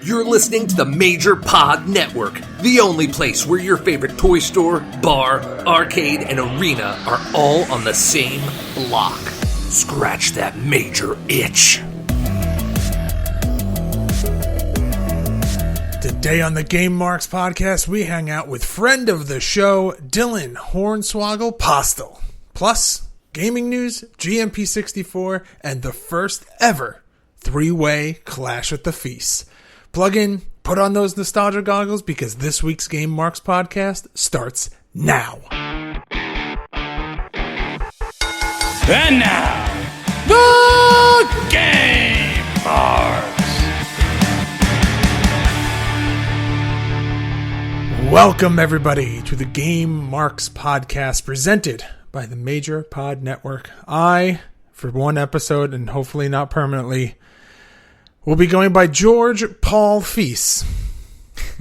You're listening to the Major Pod Network, the only place where your favorite toy store, bar, arcade, and arena are all on the same block. Scratch that major itch. Today on the Game Marks podcast, we hang out with friend of the show, Dylan Hornswoggle Postl. Plus, gaming news, GMP64, and the first ever three-way Clash at the Feast. Plug in, put on those nostalgia goggles, because this week's Game Marks podcast starts now. And now, the Game Marks. Welcome, everybody, to the Game Marks podcast presented by the Major Pod Network. I, for one episode, and hopefully not permanently, will be going by George Feis.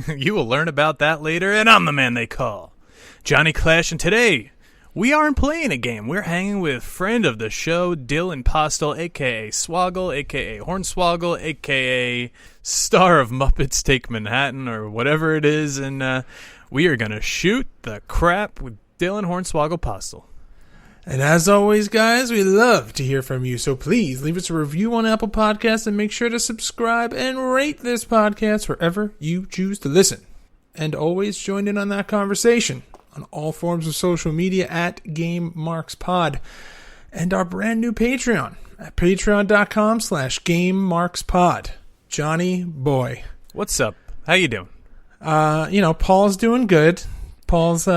You will learn about that later, and I'm the man they call Johnny Clash, and today we aren't playing a game. We're hanging with friend of the show, Dylan Postl, a.k.a. Swoggle, a.k.a. Hornswoggle, a.k.a. star of Muppets Take Manhattan, or whatever it is, and we are going to shoot the crap with Dylan Hornswoggle Postl. And as always, guys, we love to hear from you, so please leave us a review on Apple Podcasts and make sure to subscribe and rate this podcast wherever you choose to listen. And always join in on that conversation on all forms of social media at GameMarksPod, and our brand new Patreon at patreon.com/GameMarksPod. Johnny boy, What's up? How you doing? Paul's doing good. Paul's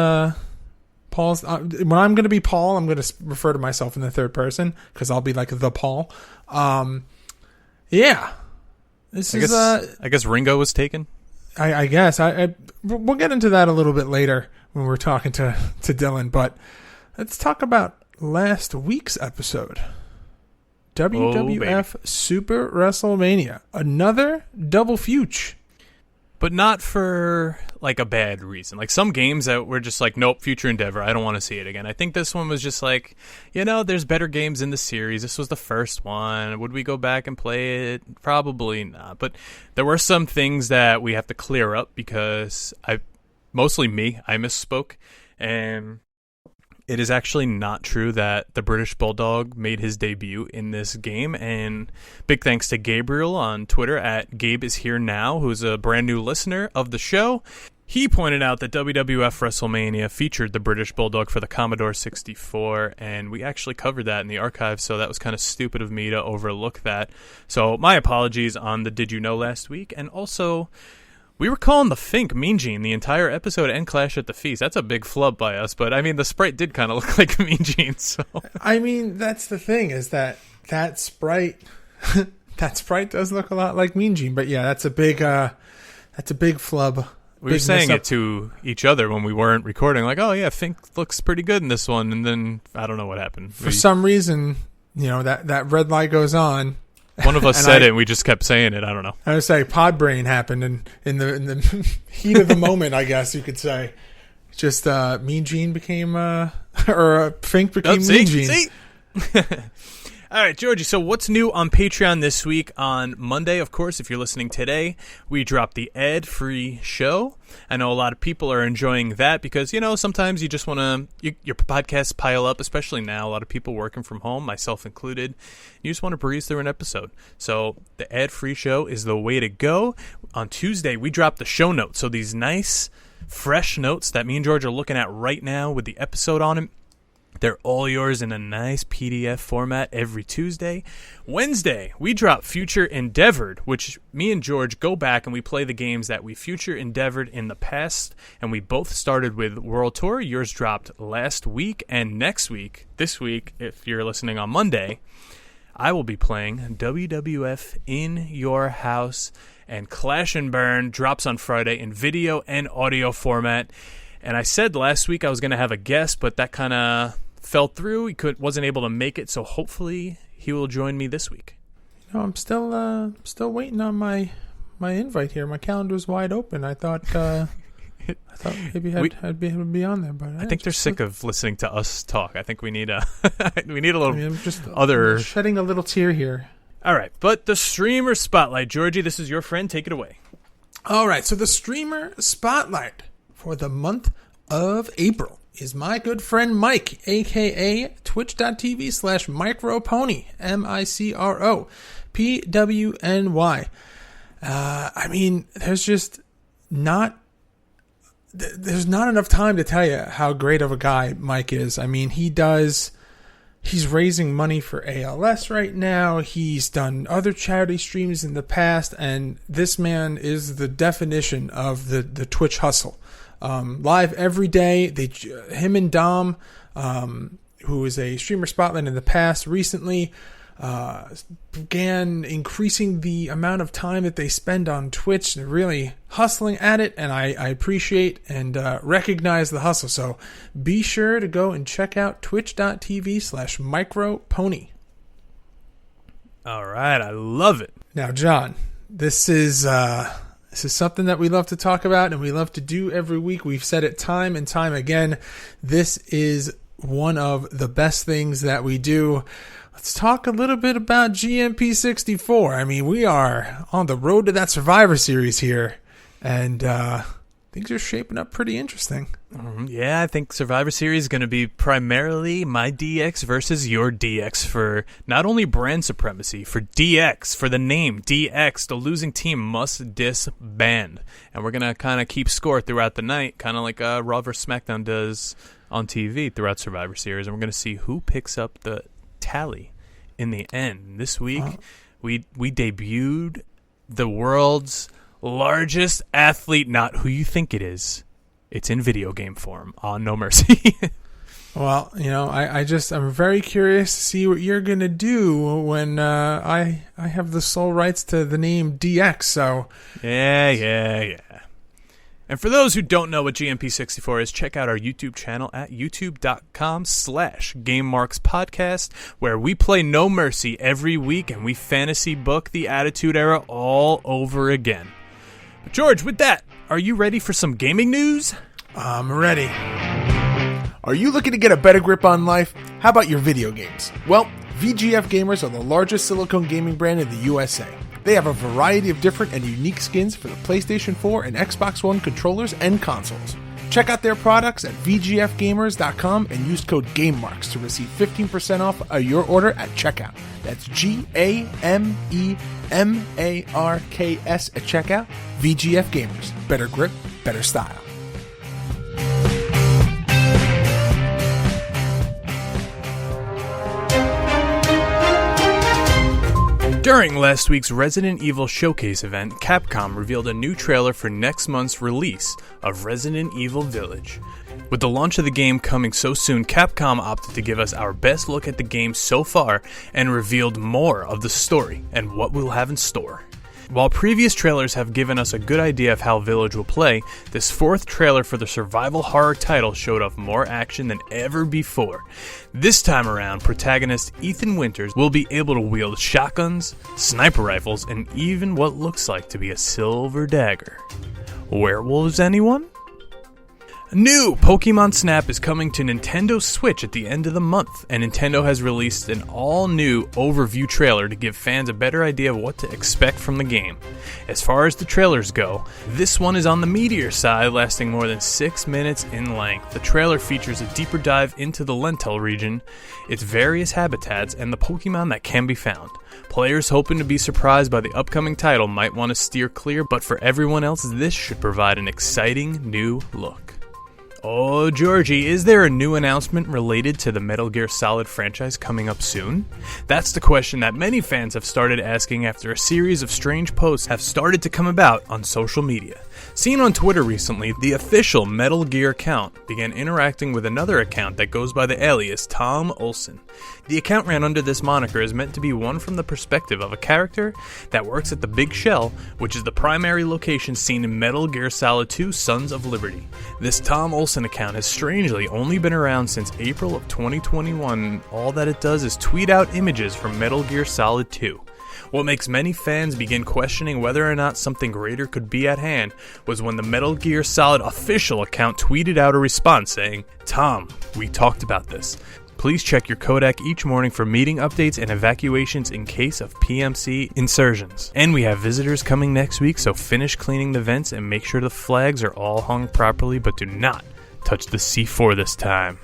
when I'm going to be Paul, I'm going to refer to myself in the third person because I'll be like the Paul. Yeah. I guess Ringo was taken. I guess we'll get into that a little bit later when we're talking to Dylan, but let's talk about last week's episode. WWF Super WrestleMania. Another double future. But not for, like, a bad reason. Like, some games that were just like, nope, future endeavor, I don't want to see it again. I think this one was just like, there's better games in the series. This was the first one. Would we go back and play it? Probably not. But there were some things that we have to clear up because I misspoke. And it is actually not true that the British Bulldog made his debut in this game, and big thanks to Gabriel on Twitter at GabeIsHereNow, who's a brand new listener of the show. He pointed out that WWF WrestleMania featured the British Bulldog for the Commodore 64, and we actually covered that in the archive, so that was kind of stupid of me to overlook that. So my apologies on the Did You Know last week, and also we were calling the Fink Mean Gene the entire episode and Clash at the Feast. That's a big flub by us, but I mean, the sprite did kind of look like Mean Gene, so. I mean, that's the thing, is that sprite, that sprite does look a lot like Mean Gene, but yeah, that's a big flub. We were saying it to each other when we weren't recording, like, oh yeah, Fink looks pretty good in this one, and then, I don't know what happened. For some reason, that red light goes on. One of us said it, and we just kept saying it. I don't know. I would say pod brain happened in the heat of the moment, I guess you could say. Just Mean Gene became, Fink became Mean Gene. See? All right, Georgie, so what's new on Patreon this week? On Monday, of course, if you're listening today, we dropped the ad-free show. I know a lot of people are enjoying that because, sometimes you just want to, your podcasts pile up, especially now, a lot of people working from home, myself included. You just want to breeze through an episode. So the ad-free show is the way to go. On Tuesday, we dropped the show notes. So these nice, fresh notes that me and George are looking at right now with the episode on them, they're all yours in a nice PDF format every Tuesday. Wednesday, we drop Future Endeavored, which me and George go back and we play the games that we Future Endeavored in the past. And we both started with World Tour. Yours dropped last week. And this week, if you're listening on Monday, I will be playing WWF In Your House. And Clash and Burn drops on Friday in video and audio format. And I said last week I was going to have a guest, but that kind of fell through. He wasn't able to make it, so hopefully he will join me this week. I'm still waiting on my invite here. My calendar's wide open. I thought maybe I'd be able to be on there, but I think they're sick of listening to us talk. I think we need a little shedding a little tear here. All right, but the streamer spotlight, Georgie. This is your friend. Take it away. All right, so the streamer spotlight for the month of April is my good friend Mike, a.k.a. twitch.tv/micropony, MICROPWNY. I mean, there's not enough time to tell you how great of a guy Mike is. I mean, he's raising money for ALS right now. He's done other charity streams in the past, and this man is the definition of the Twitch hustle. Live every day. Him and Dom, who is a streamer spotlight in the past, recently began increasing the amount of time that they spend on Twitch. They're really hustling at it, and I appreciate and recognize the hustle. So be sure to go and check out twitch.tv/micropony. All right, I love it. Now, John, this is something that we love to talk about and we love to do every week. We've said it time and time again. This is one of the best things that we do. Let's talk a little bit about GMP64. I mean, we are on the road to that Survivor Series here, and things are shaping up pretty interesting. Yeah, I think Survivor Series is going to be primarily my DX versus your DX for not only brand supremacy, for DX, for the name DX. The losing team must disband. And we're going to kind of keep score throughout the night, kind of like Raw vs. SmackDown does on TV throughout Survivor Series. And we're going to see who picks up the tally in the end. This week, we debuted the world's largest athlete, not who you think it is. It's in video game form on No Mercy. Well, you know, I'm very curious to see what you're going to do when I have the sole rights to the name DX, so... Yeah. And for those who don't know what GMP64 is, check out our YouTube channel at youtube.com/GameMarksPodcast, where we play No Mercy every week and we fantasy book the Attitude Era all over again. But George, with that, are you ready for some gaming news? I'm ready. Are you looking to get a better grip on life? How about your video games? Well, VGF Gamers are the largest silicone gaming brand in the USA. They have a variety of different and unique skins for the PlayStation 4 and Xbox One controllers and consoles. Check out their products at VGFgamers.com and use code GameMarks to receive 15% off your order at checkout. That's GAMEMARKS at checkout. VGF Gamers. Better grip, better style. During last week's Resident Evil Showcase event, Capcom revealed a new trailer for next month's release of Resident Evil Village. With the launch of the game coming so soon, Capcom opted to give us our best look at the game so far and revealed more of the story and what we'll have in store. While previous trailers have given us a good idea of how Village will play, this fourth trailer for the survival horror title showed off more action than ever before. This time around, protagonist Ethan Winters will be able to wield shotguns, sniper rifles, and even what looks like to be a silver dagger. Werewolves, anyone? New Pokemon Snap is coming to Nintendo Switch at the end of the month, and Nintendo has released an all-new overview trailer to give fans a better idea of what to expect from the game. As far as the trailers go, this one is on the meatier side, lasting more than 6 minutes in length. The trailer features a deeper dive into the Lental region, its various habitats, and the Pokemon that can be found. Players hoping to be surprised by the upcoming title might want to steer clear, but for everyone else, this should provide an exciting new look. Oh, Georgie, is there a new announcement related to the Metal Gear Solid franchise coming up soon? That's the question that many fans have started asking after a series of strange posts have started to come about on social media. Seen on Twitter recently, the official Metal Gear account began interacting with another account that goes by the alias Tom Olsen. The account ran under this moniker is meant to be one from the perspective of a character that works at the Big Shell, which is the primary location seen in Metal Gear Solid 2 Sons of Liberty. This Tom Olsen account has strangely only been around since April of 2021, and all that it does is tweet out images from Metal Gear Solid 2. What makes many fans begin questioning whether or not something greater could be at hand was when the Metal Gear Solid official account tweeted out a response saying, "Tom, we talked about this. Please check your codec each morning for meeting updates and evacuations in case of PMC insertions. And we have visitors coming next week, so finish cleaning the vents and make sure the flags are all hung properly, but do not touch the C4 this time.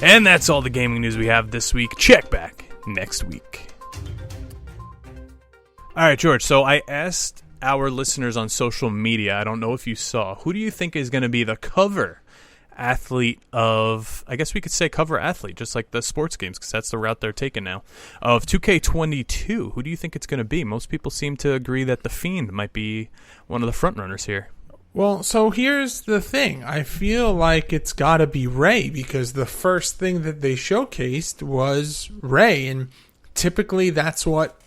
And that's all the gaming news we have this week. Check back next week. All right, George, so I asked our listeners on social media, I don't know if you saw, who do you think is going to be the cover athlete of, I guess we could say cover athlete, just like the sports games, because that's the route they're taking now, of 2K22? Who do you think it's going to be? Most people seem to agree that The Fiend might be one of the front runners here. Well, so here's the thing. I feel like it's got to be Ray, because the first thing that they showcased was Ray, and typically that's what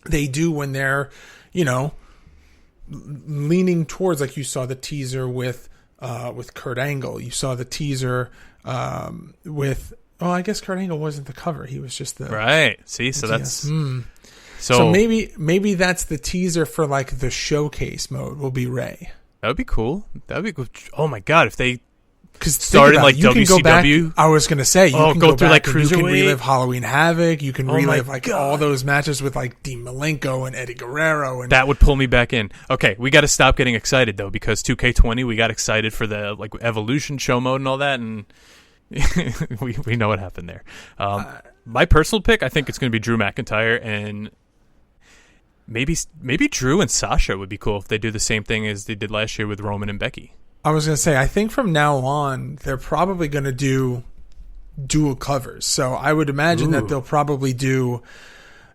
they do when they're, leaning towards, like you saw the teaser with Kurt Angle. You saw the teaser with, I guess Kurt Angle wasn't the cover. He was just the... Right. See, so that's... So maybe that's the teaser for, like, the showcase mode will be Ray. That would be cool. That would be cool. Oh, my God, if they... Because started like you WCW. Can go back, I was going to say, you can go through like cruiserweight. You can relive Halloween Havoc. You can relive all those matches with like Dean Malenko and Eddie Guerrero. And that would pull me back in. Okay, we got to stop getting excited though, because 2K20 we got excited for the like Evolution show mode and all that, and we know what happened there. My personal pick, I think it's going to be Drew McIntyre, and maybe Drew and Sasha would be cool if they do the same thing as they did last year with Roman and Becky. I was going to say, I think from now on, they're probably going to do dual covers. So I would imagine that they'll probably do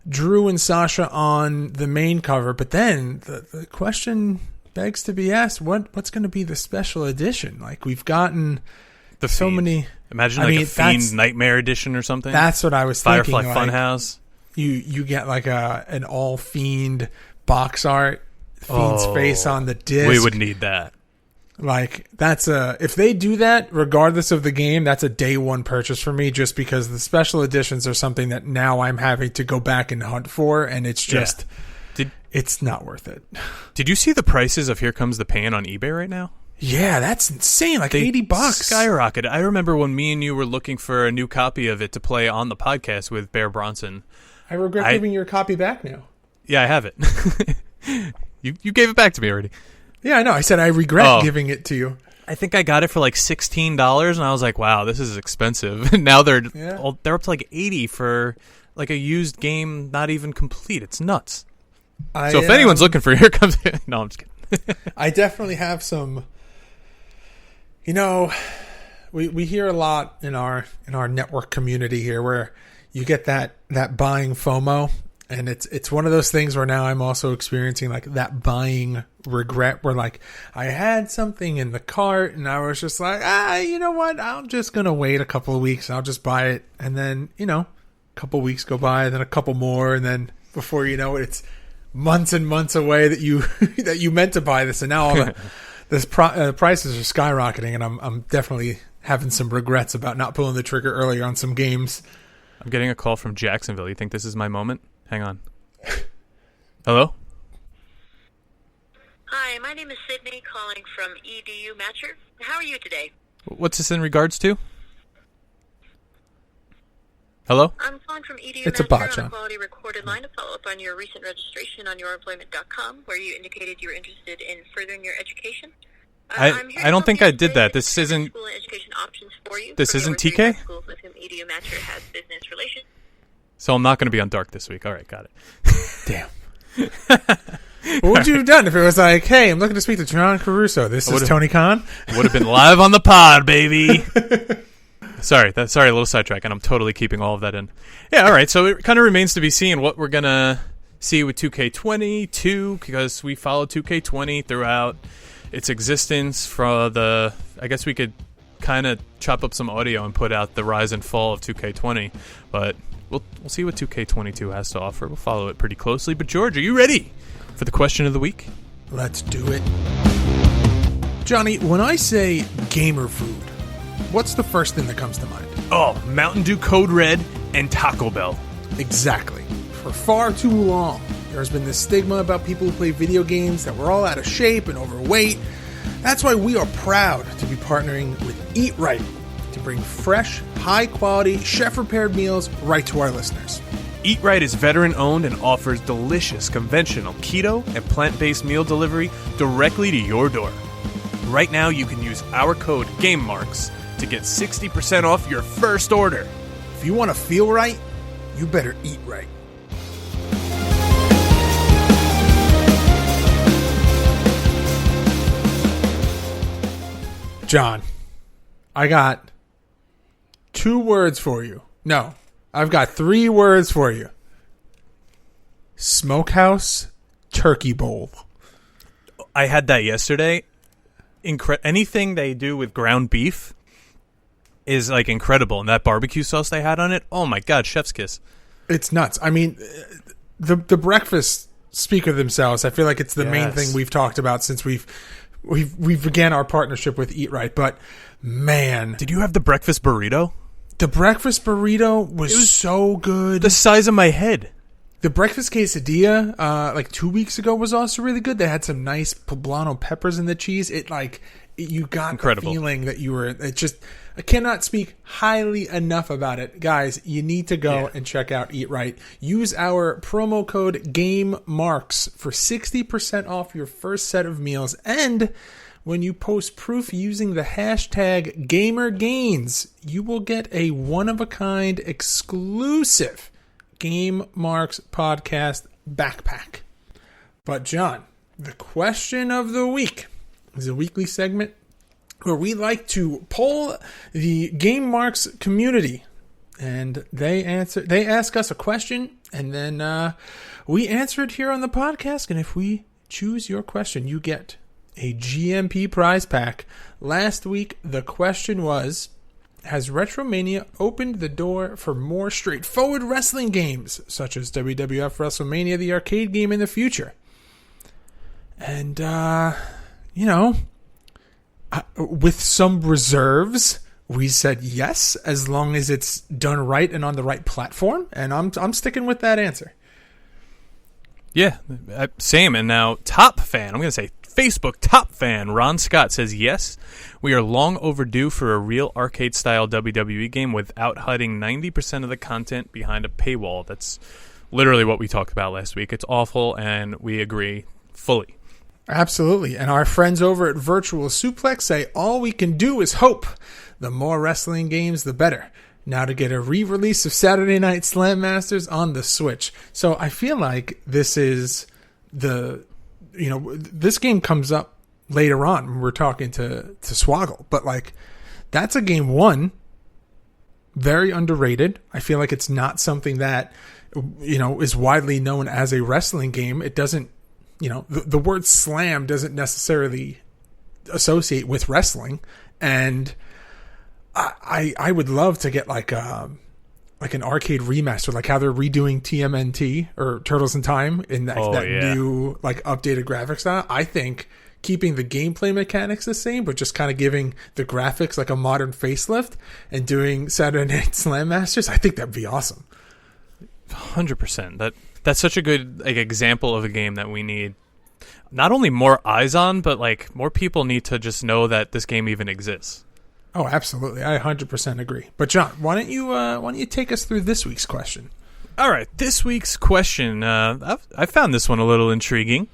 Drew and Sasha on the main cover. But then the question begs to be asked, what's going to be the special edition? Like, we've gotten so many... Imagine a Fiend Nightmare edition or something. That's what I was Firefly thinking. Funhouse. You get like an all Fiend box art, Fiend's face on the disc. We would need that. Like, if they do that, regardless of the game, that's a day one purchase for me, just because the special editions are something that now I'm having to go back and hunt for, and it's just, it's not worth it. Did you see the prices of Here Comes the Pain on eBay right now? Yeah, that's insane. Like $80. Skyrocketed. I remember when me and you were looking for a new copy of it to play on the podcast with Bear Bronson. I regret giving your copy back now. Yeah, I have it. You gave it back to me already. Yeah, I know. I said I regret giving it to you. I think I got it for like $16, and I was like, "Wow, this is expensive." Now they're up to like $80 for like a used game, not even complete. It's nuts. So if anyone's looking for Here Comes, no, I'm just kidding. I definitely have some. We hear a lot in our network community here where you get that buying FOMO. And it's one of those things where now I'm also experiencing like that buying regret where like I had something in the cart and I was just like, you know what? I'm just going to wait a couple of weeks and I'll just buy it. And then, a couple of weweeks go by, then a couple more. And then before you know it, it's months and months away that you meant to buy this. And now all the prices are skyrocketing, and I'm definitely having some regrets about not pulling the trigger earlier on some games. I'm getting a call from Jacksonville. You think this is my moment? Hang on. Hello? Hi, my name is Sydney, calling from EDU Matcher. How are you today? What's this in regards to? Hello? I'm calling from EDU it's Matcher a bot, on a quality recorded line to follow up on your recent registration on youremployment.com, where you indicated you were interested in furthering your education. I don't think I did that. This isn't... School and education options for you. This isn't TK? Schools with whom EDU Matcher has business relations. So I'm not going to be on Dark this week. All right, got it. Damn. What would you have done if it was like, hey, I'm looking to speak to John Caruso. This is Tony Khan? Would have been live on the pod, baby. Sorry, a little sidetrack, and I'm totally keeping all of that in. Yeah, all right, so it kind of remains to be seen what we're going to see with 2K22, because we followed 2K20 throughout its existence for I guess we could kind of chop up some audio and put out the rise and fall of 2K20, but we'll see what 2K22 has to offer. We'll follow it pretty closely. But George, are you ready for the question of the week? Let's do it. Johnny, when I say gamer food, what's the first thing that comes to mind? Oh, Mountain Dew Code Red and Taco Bell. Exactly. For far too long, there's been this stigma about people who play video games that we're all out of shape and overweight. That's why we are proud to be partnering with Eat Right to bring fresh, high-quality, chef-prepared meals right to our listeners. Eat Right is veteran-owned and offers delicious conventional keto and plant-based meal delivery directly to your door. Right now, you can use our code GameMarks to get 60% off your first order. If you want to feel right, you better eat right. John, I got 2 words for you. No, I've got 3 words for you. Smokehouse Turkey Bowl. I had that yesterday. Anything they do with ground beef is like incredible, and that barbecue sauce they had on it, oh my god, chef's kiss. It's nuts. I mean, the breakfasts speak of themselves. I feel like it's the main thing we've talked about since we've began our partnership with Eat Right. But man, did you have the breakfast burrito? The breakfast burrito was so good. The size of my head. The breakfast quesadilla, like 2 weeks ago, was also really good. They had some nice poblano peppers in the cheese. You got incredible. The feeling that you were. I cannot speak highly enough about it, guys. You need to go and check out Eat Right. Use our promo code GameMarks for 60% off your first set of meals, and when you post proof using the hashtag GamerGains, you will get a one-of-a-kind exclusive Game Marks podcast backpack. But John, the question of the week is a weekly segment where we like to poll the Game Marks community, and they ask us a question, and then we answer it here on the podcast. And if we choose your question, you get a GMP prize pack. Last week the question was, has Retromania opened the door for more straightforward wrestling games, such as WWF WrestleMania, the arcade game, in the future? And, with some reserves, we said yes, as long as it's done right and on the right platform. And I'm sticking with that answer. Yeah, same. And now, top fan, I'm going to say Facebook top fan Ron Scott says, yes, we are long overdue for a real arcade-style WWE game without hiding 90% of the content behind a paywall. That's literally what we talked about last week. It's awful, and we agree fully. Absolutely. And our friends over at Virtual Suplex say all we can do is hope. The more wrestling games, the better. Now to get a re-release of Saturday Night Slam Masters on the Switch. So I feel like this is this game comes up later on when we're talking to Swoggle. But that's a game one, very underrated. I feel like it's not something that, is widely known as a wrestling game. It doesn't, the word slam doesn't necessarily associate with wrestling. And I would love to get like an arcade remaster, like how they're redoing TMNT or Turtles in Time in that new updated graphics style. I think keeping the gameplay mechanics the same, but just kind of giving the graphics like a modern facelift and doing Saturday Night Slam Masters, I think that'd be awesome. 100%. That's such a good example of a game that we need not only more eyes on, but more people need to just know that this game even exists. Oh, absolutely. I 100% agree. But John, why don't you take us through this week's question? All right, this week's question, I found this one a little intriguing.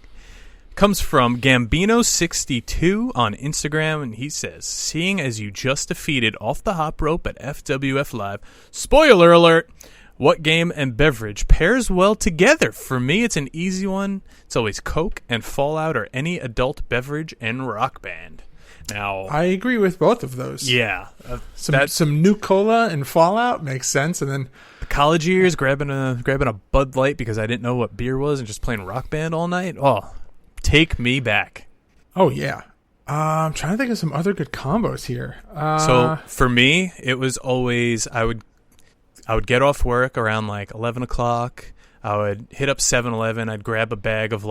Comes from Gambino62 on Instagram, and he says, seeing as you just defeated Off the Hop Rope at FWF Live, spoiler alert, what game and beverage pairs well together? For me, it's an easy one. It's always Coke and Fallout or any adult beverage and Rock Band. Now, I agree with both of those. Yeah. Some New Cola and Fallout makes sense. And then the college years, grabbing a Bud Light because I didn't know what beer was and just playing Rock Band all night. Oh, take me back. Oh, yeah. I'm trying to think of some other good combos here. So for me, it was always I would get off work around 11 o'clock. I would hit up 7-Eleven. I'd grab a bag of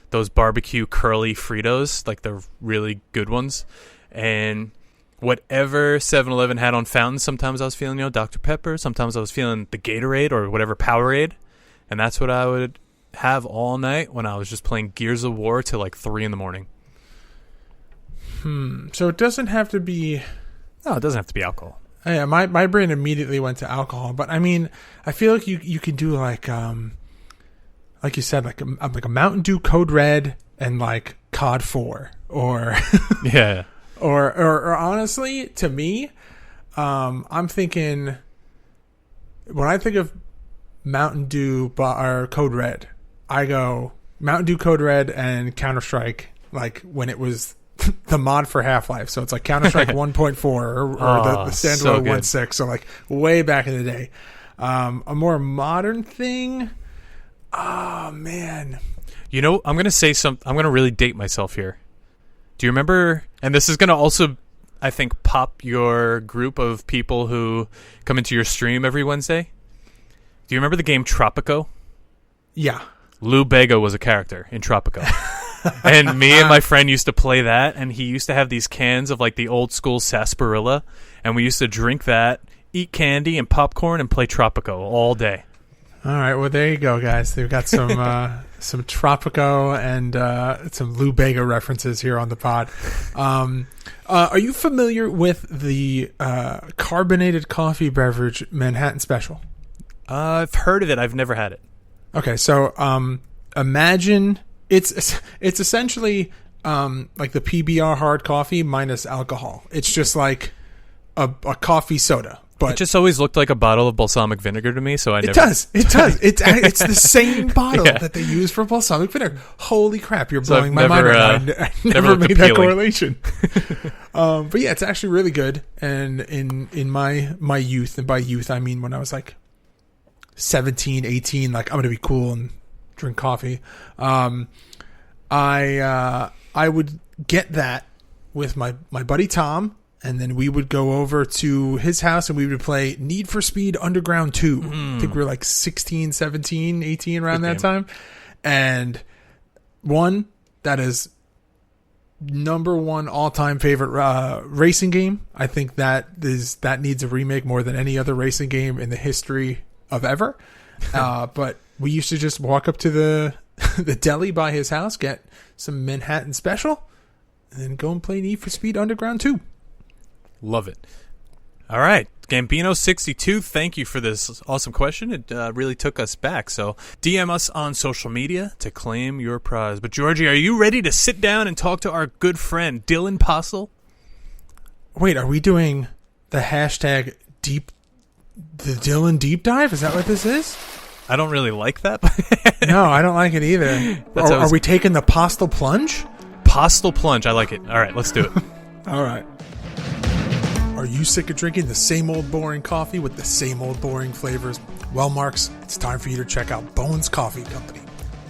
those barbecue curly Fritos, the really good ones. And whatever 7-Eleven had on fountains, sometimes I was feeling, Dr. Pepper. Sometimes I was feeling the Gatorade or whatever Powerade. And that's what I would have all night when I was just playing Gears of War till 3 in the morning. So it doesn't have to be... No, it doesn't have to be alcohol. Yeah, my brain immediately went to alcohol, but I mean, I feel like you could do like you said, like a Mountain Dew Code Red and like COD 4, or Yeah. or honestly, to me, I'm thinking when I think of Mountain Dew or Code Red, I go Mountain Dew Code Red and Counter-Strike, like when it was the mod for Half-Life. So it's like Counter-Strike 1.4 or the standalone 1.6. So like way back in the day. A more modern thing. Oh man. You know, I'm going to say I'm going to really date myself here. Do you remember, and this is going to also, I think, pop your group of people who come into your stream every Wednesday? Do you remember the game Tropico? Yeah. Lou Bega was a character in Tropico. And me and my friend used to play that, and he used to have these cans of like the old school sarsaparilla, and we used to drink that, eat candy and popcorn, and play Tropico all day. All right, well there you go, guys. They've got some some Tropico and some Lou Bega references here on the pod. Are you familiar with the carbonated coffee beverage Manhattan Special? I've heard of it. I've never had it. Okay, so imagine it's essentially like the PBR hard coffee minus alcohol. It's just like a coffee soda. But it just always looked like a bottle of balsamic vinegar to me, so I never... It does. It's the same bottle that they use for balsamic vinegar. Holy crap, you're blowing my mind right now. I never made that correlation. But yeah, it's actually really good. And in my youth, and by youth I mean when I was like 17, 18, like I'm going to be cool and drink coffee. I would get that with my buddy Tom, and then we would go over to his house and we would play Need for Speed Underground 2. I think we were like 16, 17, 18 around that time. And that is number one all-time favorite racing game. I think that needs a remake more than any other racing game in the history of ever. But we used to just walk up to the deli by his house, get some Manhattan Special, and then go and play Need for Speed Underground 2. Love it. All right. Gambino62, thank you for this awesome question. It really took us back. So DM us on social media to claim your prize. But Georgie, are you ready to sit down and talk to our good friend Dylan Postl? Wait, are we doing the hashtag the Dylan deep dive? Is that what this is? I don't really like that. No, I don't like it either. Are we taking the Postl plunge? Postl plunge. I like it. All right, let's do it. All right. Are you sick of drinking the same old boring coffee with the same old boring flavors? Well, Marks, it's time for you to check out Bones Coffee Company.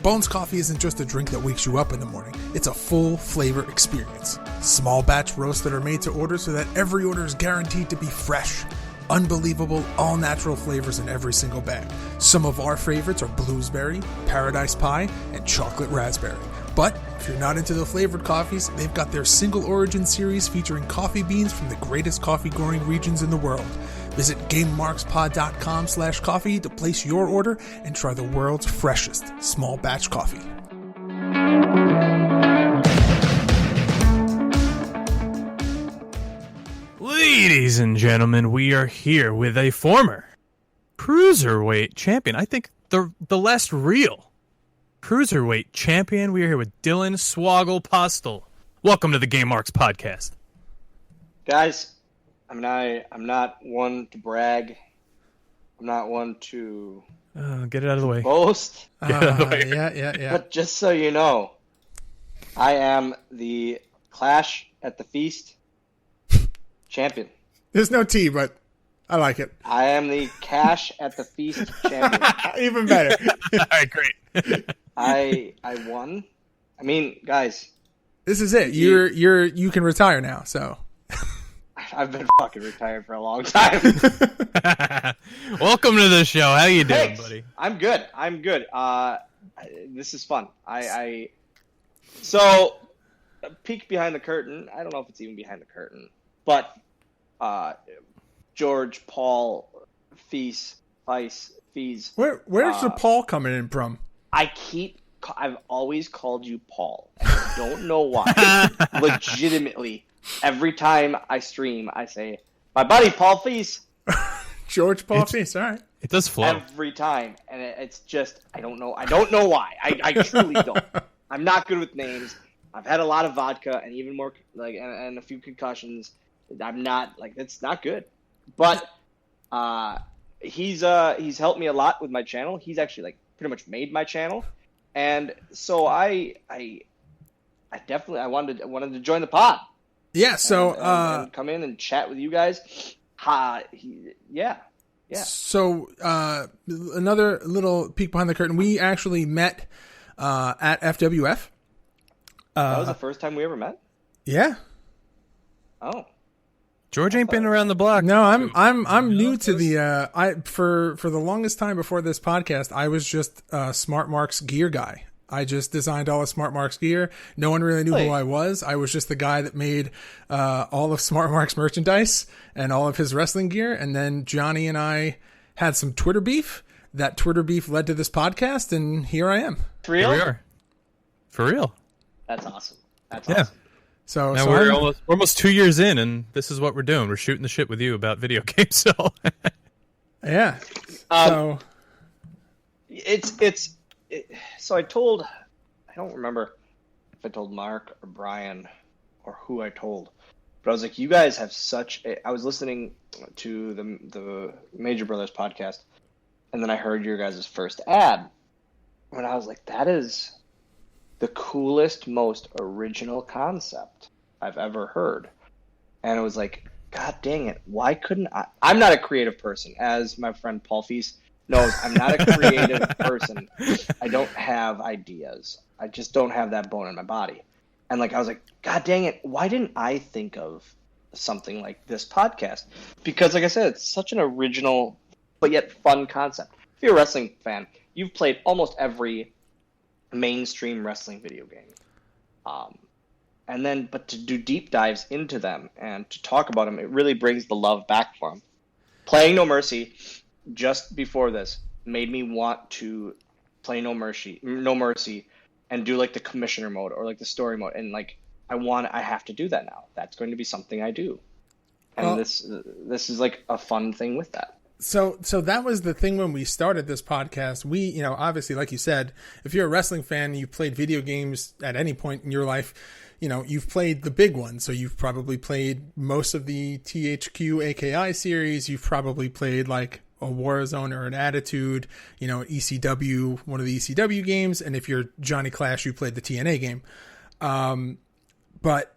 Bones Coffee isn't just a drink that wakes you up in the morning. It's a full flavor experience. Small batch roasts that are made to order so that every order is guaranteed to be fresh. Unbelievable, all-natural flavors in every single bag. Some of our favorites are blueberry, paradise pie, and chocolate raspberry. But if you're not into the flavored coffees, they've got their single origin series featuring coffee beans from the greatest coffee growing regions in the world. Visit GameMarksPod.com/coffee to place your order and try the world's freshest small batch coffee. Ladies and gentlemen, we are here with a former cruiserweight champion. I think the last real cruiserweight champion. We are here with Dylan Swoggle Postl. Welcome to the Game Marks podcast. Guys, I'm not one to brag. I'm not one to get it out of the way. boast. Get it out of the way. Yeah. But just so you know, I am the Clash at the Feast champion. There's no T, but I like it. I am the Cash at the Feast champion. Even better. All right, great. I won. I mean, guys, This is it. You can retire now. So I've been fucking retired for a long time. Welcome to the show. How you doing, Thanks. buddy? I'm good. This is fun. So a peek behind the curtain. I don't know if it's even behind the curtain, but George Feis where's the Paul coming in from? I've always called you Paul. And I don't know why. Legitimately, every time I stream, I say, My buddy Paul Feis. George Paul Feis, all right. It does flow. Every time, and it's just I don't know why. I truly don't. I'm not good with names. I've had a lot of vodka and even more and a few concussions. I'm not it's not good. But he's helped me a lot with my channel. He's actually pretty much made my channel, and so I definitely wanted to join the pod. Yeah, so and come in and chat with you guys. Yeah. So another little peek behind the curtain. We actually met at FWF. That was the first time we ever met? Yeah. Oh. George ain't been around the block. No, I'm new to the for the longest time before this podcast, I was just Smart Marks gear guy. I just designed all of Smart Marks gear. No one really knew who I was. I was just the guy that made all of Smart Marks merchandise and all of his wrestling gear. And then Johnny and I had some Twitter beef. That Twitter beef led to this podcast, and here I am. For real? Here we are. For real. That's awesome. That's Yeah. awesome. So Now we're almost 2 years in, and this is what we're doing. We're shooting the shit with you about video games. So yeah. So so I don't remember if I told Mark or Brian or who I told, but I was like, you guys have I was listening to the Major Brothers podcast, and then I heard your guys' first ad, and I was like, that is the coolest, most original concept I've ever heard. And it was like, God dang it, why couldn't I? I'm not a creative person, as my friend Paul Feis knows. I'm not a creative person. I don't have ideas. I just don't have that bone in my body. And I was like, God dang it, why didn't I think of something like this podcast? Because like I said, it's such an original but yet fun concept. If you're a wrestling fan, you've played almost every mainstream wrestling video game. But to do deep dives into them and to talk about them, it really brings the love back for them. Playing No Mercy just before this made me want to play No Mercy and do the commissioner mode or the story mode. And I have to do that now. That's going to be something I do. And this is a fun thing with that. So that was the thing when we started this podcast. We, obviously, like you said, if you're a wrestling fan and you played video games at any point in your life, you've played the big ones. So you've probably played most of the THQ AKI series. You've probably played a Warzone or an Attitude, ECW, one of the ECW games. And if you're Johnny Clash, you played the TNA game. But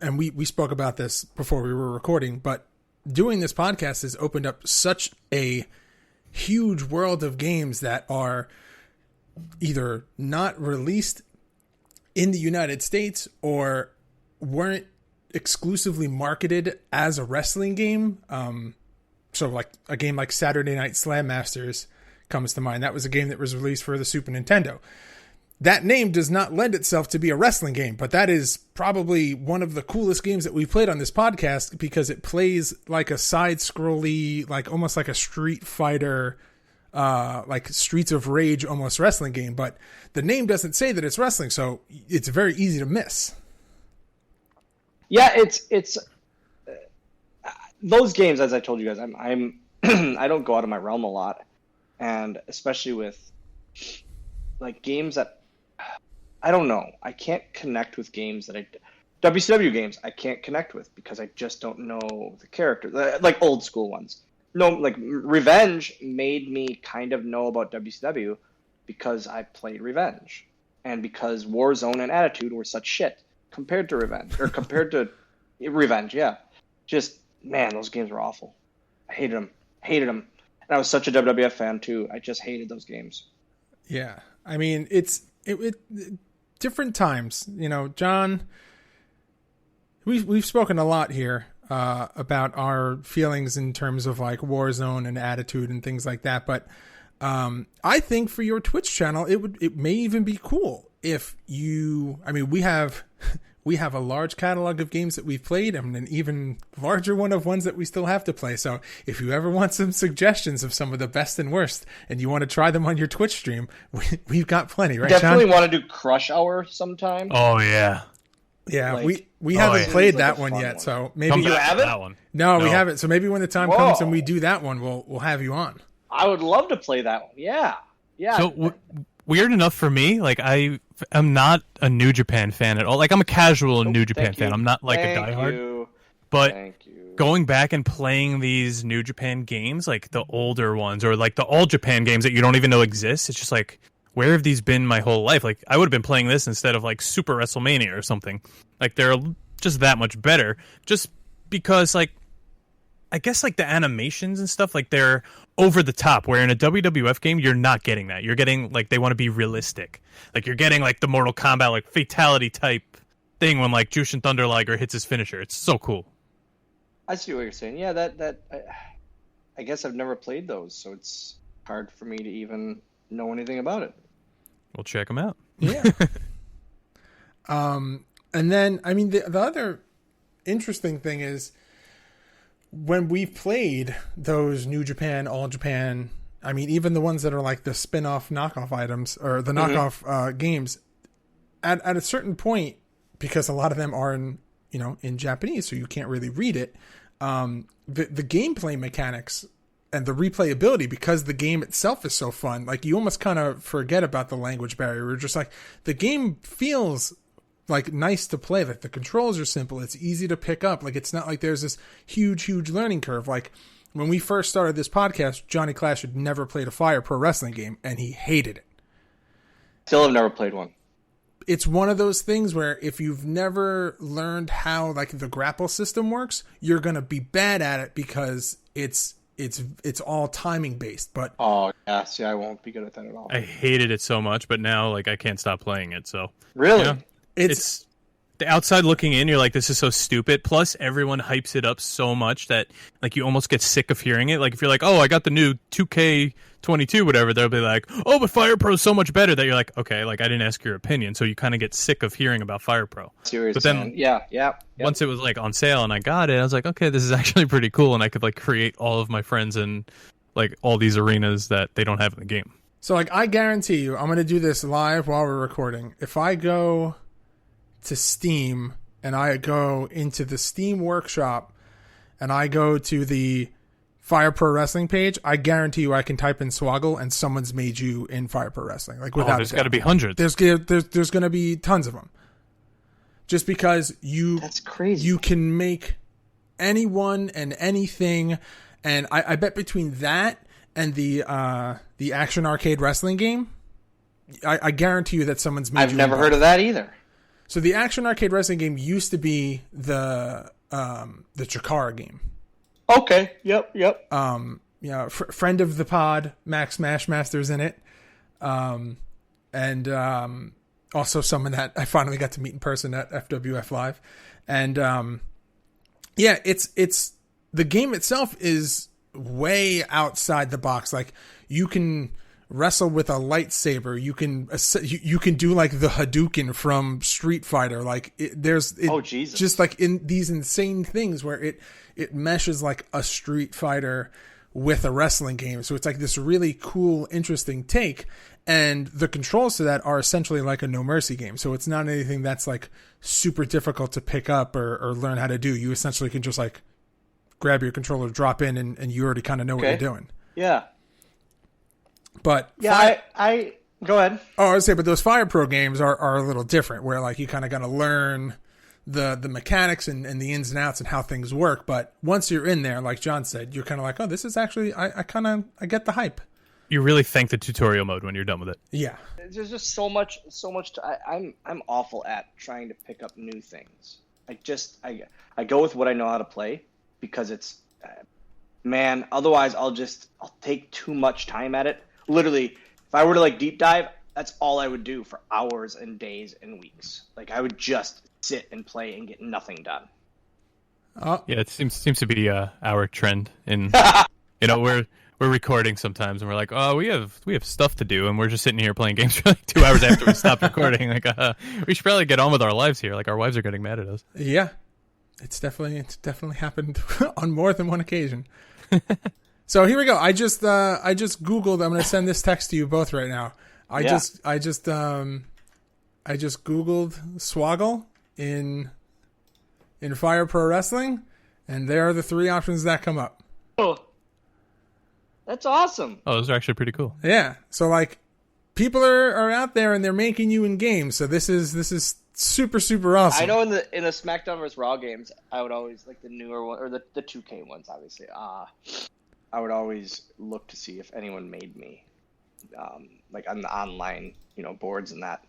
and we spoke about this before we were recording, but doing this podcast has opened up such a huge world of games that are either not released in the United States or weren't exclusively marketed as a wrestling game. So a game like Saturday Night Slam Masters comes to mind. That was a game that was released for the Super Nintendo. That name does not lend itself to be a wrestling game, but that is probably one of the coolest games that we've played on this podcast because it plays like a side-scrolly, almost like a Street Fighter, Streets of Rage almost wrestling game. But the name doesn't say that it's wrestling, so it's very easy to miss. Yeah, it's those games. As I told you guys, I'm I don't go out of my realm a lot, and especially with games that. I don't know. I can't connect with games that WCW games I can't connect with because I just don't know the characters. Old school ones. No, Revenge made me kind of know about WCW because I played Revenge. And because Warzone and Attitude were such shit compared to Revenge. Or compared to Revenge, yeah. Just, man, those games were awful. I hated them. And I was such a WWF fan too. I just hated those games. Yeah. I mean, it different times, John, we've spoken a lot here about our feelings in terms of Warzone and Attitude and things like that. But I think for your Twitch channel, it may even be cool if we have a large catalog of games that we've played and an even larger one of ones that we still have to play. So if you ever want some suggestions of some of the best and worst and you want to try them on your Twitch stream, we've got plenty, right, Definitely Sean? want to do Crush Hour sometime. Oh, yeah. Yeah, We haven't yeah. played It's like that a one fun yet, one. so maybe Come You back to haven't? that one. No, we No. haven't. So maybe when the time comes and we do that one, we'll have you on. I would love to play that one. Yeah. Yeah. So weird enough for me, like I am not a New Japan fan at all. Like I'm a casual New Japan Thank fan. you. I'm not like Thank a diehard. you. But Thank you. going back and playing these New Japan games, like the older ones or like the All Japan games that you don't even know exist, it's just like, where have these been my whole life? Like I would have been playing this instead of like Super WrestleMania or something. Like they're just that much better. Just because like I guess like the animations and stuff, like they're over the top, where in a WWF game you're not getting that. You're getting like they want to be realistic. Like you're getting like the Mortal Kombat like fatality type thing when like Jushin Thunder Liger hits his finisher. It's so cool. I see what you're saying. Yeah, that I guess I've never played those, so it's hard for me to even know anything about it. We'll check them out. Yeah. And then, I mean, the other interesting thing is when we've played those New Japan, All Japan, I mean, even the ones that are like the spin-off knockoff items or the knockoff games, at a certain point, because a lot of them are in Japanese, so you can't really read it, the gameplay mechanics and the replayability, because the game itself is so fun, like you almost kind of forget about the language barrier. We're just like, the game feels like nice to play. Like the controls are simple. It's easy to pick up. Like it's not like there's this huge learning curve. Like when we first started this podcast, Johnny Clash had never played a Fire Pro Wrestling game and he hated it. Still have never played one. It's one of those things where if you've never learned how like the grapple system works, you're going to be bad at it because it's all timing based. But Oh, yeah. See, I won't be good at that at all. I hated it so much, but now like I can't stop playing it. So Really? yeah. It's the outside looking in, you're like, this is so stupid. Plus, everyone hypes it up so much that like you almost get sick of hearing it. Like if you're like, oh, I got the new 2K22, whatever, they'll be like, oh, but Fire Pro's so much better. That you're like, okay, like I didn't ask your opinion, so you kind of get sick of hearing about Fire Pro. Serious. But then, yeah. once it was like on sale and I got it, I was like, okay, this is actually pretty cool, and I could like create all of my friends in like all these arenas that they don't have in the game. so like I guarantee you, I'm going to do this live while we're recording. If I go to Steam and I go into the Steam workshop and I go to the Fire Pro Wrestling page, I guarantee you I can type in Swoggle and someone's made you in Fire Pro Wrestling. Like without There's got to be hundreds. there's going to be tons of them. Just because That's crazy. you can make anyone and anything, and I bet between that and the Action Arcade Wrestling game, I guarantee you that someone's made. I've never heard of that either. So the Action Arcade Wrestling game used to be the Chikara game. Okay. Yep. Friend of the pod, Max Smashmaster's in it, and also someone that I finally got to meet in person at FWF Live, and it's the game itself is way outside the box. Like you can wrestle with a lightsaber. You can do like the Hadouken from Street Fighter. Like Oh, Jesus. just like in these insane things where it meshes like a Street Fighter with a wrestling game. So it's like this really cool, interesting take. And the controls to that are essentially like a No Mercy game. So it's not anything that's like super difficult to pick up or learn how to do. You essentially can just like grab your controller, drop in, and you already kind of know what you're doing. Yeah. But Yeah, I go ahead. I would say, but those Fire Pro games are a little different, where like you kind of got to learn the mechanics and the ins and outs and how things work. But once you're in there, like John said, you're kind of like, oh, this is actually I get the hype. You really thank the tutorial mode when you're done with it. Yeah. There's just so much. I'm awful at trying to pick up new things. I go with what I know how to play because it's man. Otherwise, I'll take too much time at it. Literally, if I were to like deep dive, that's all I would do for hours and days and weeks. Like I would just sit and play and get nothing done. Oh. Yeah, it seems to be our trend in we're recording sometimes and we're like, oh, we have stuff to do, and we're just sitting here playing games for like 2 hours after we stopped recording. Like we should probably get on with our lives here. Like our wives are getting mad at us. Yeah. It's definitely happened on more than one occasion. So here we go. I just Googled. I'm going to send this text to you both right now. I just Googled Swoggle in in Fire Pro Wrestling, and there are the 3 options that come up. Oh, that's awesome. Oh, those are actually pretty cool. Yeah. So like people are out there and they're making you in games. So this is super, super awesome. I know in the SmackDown vs. Raw games, I would always like the newer one or the 2K ones, obviously. I would always look to see if anyone made me, like on the online, boards and that.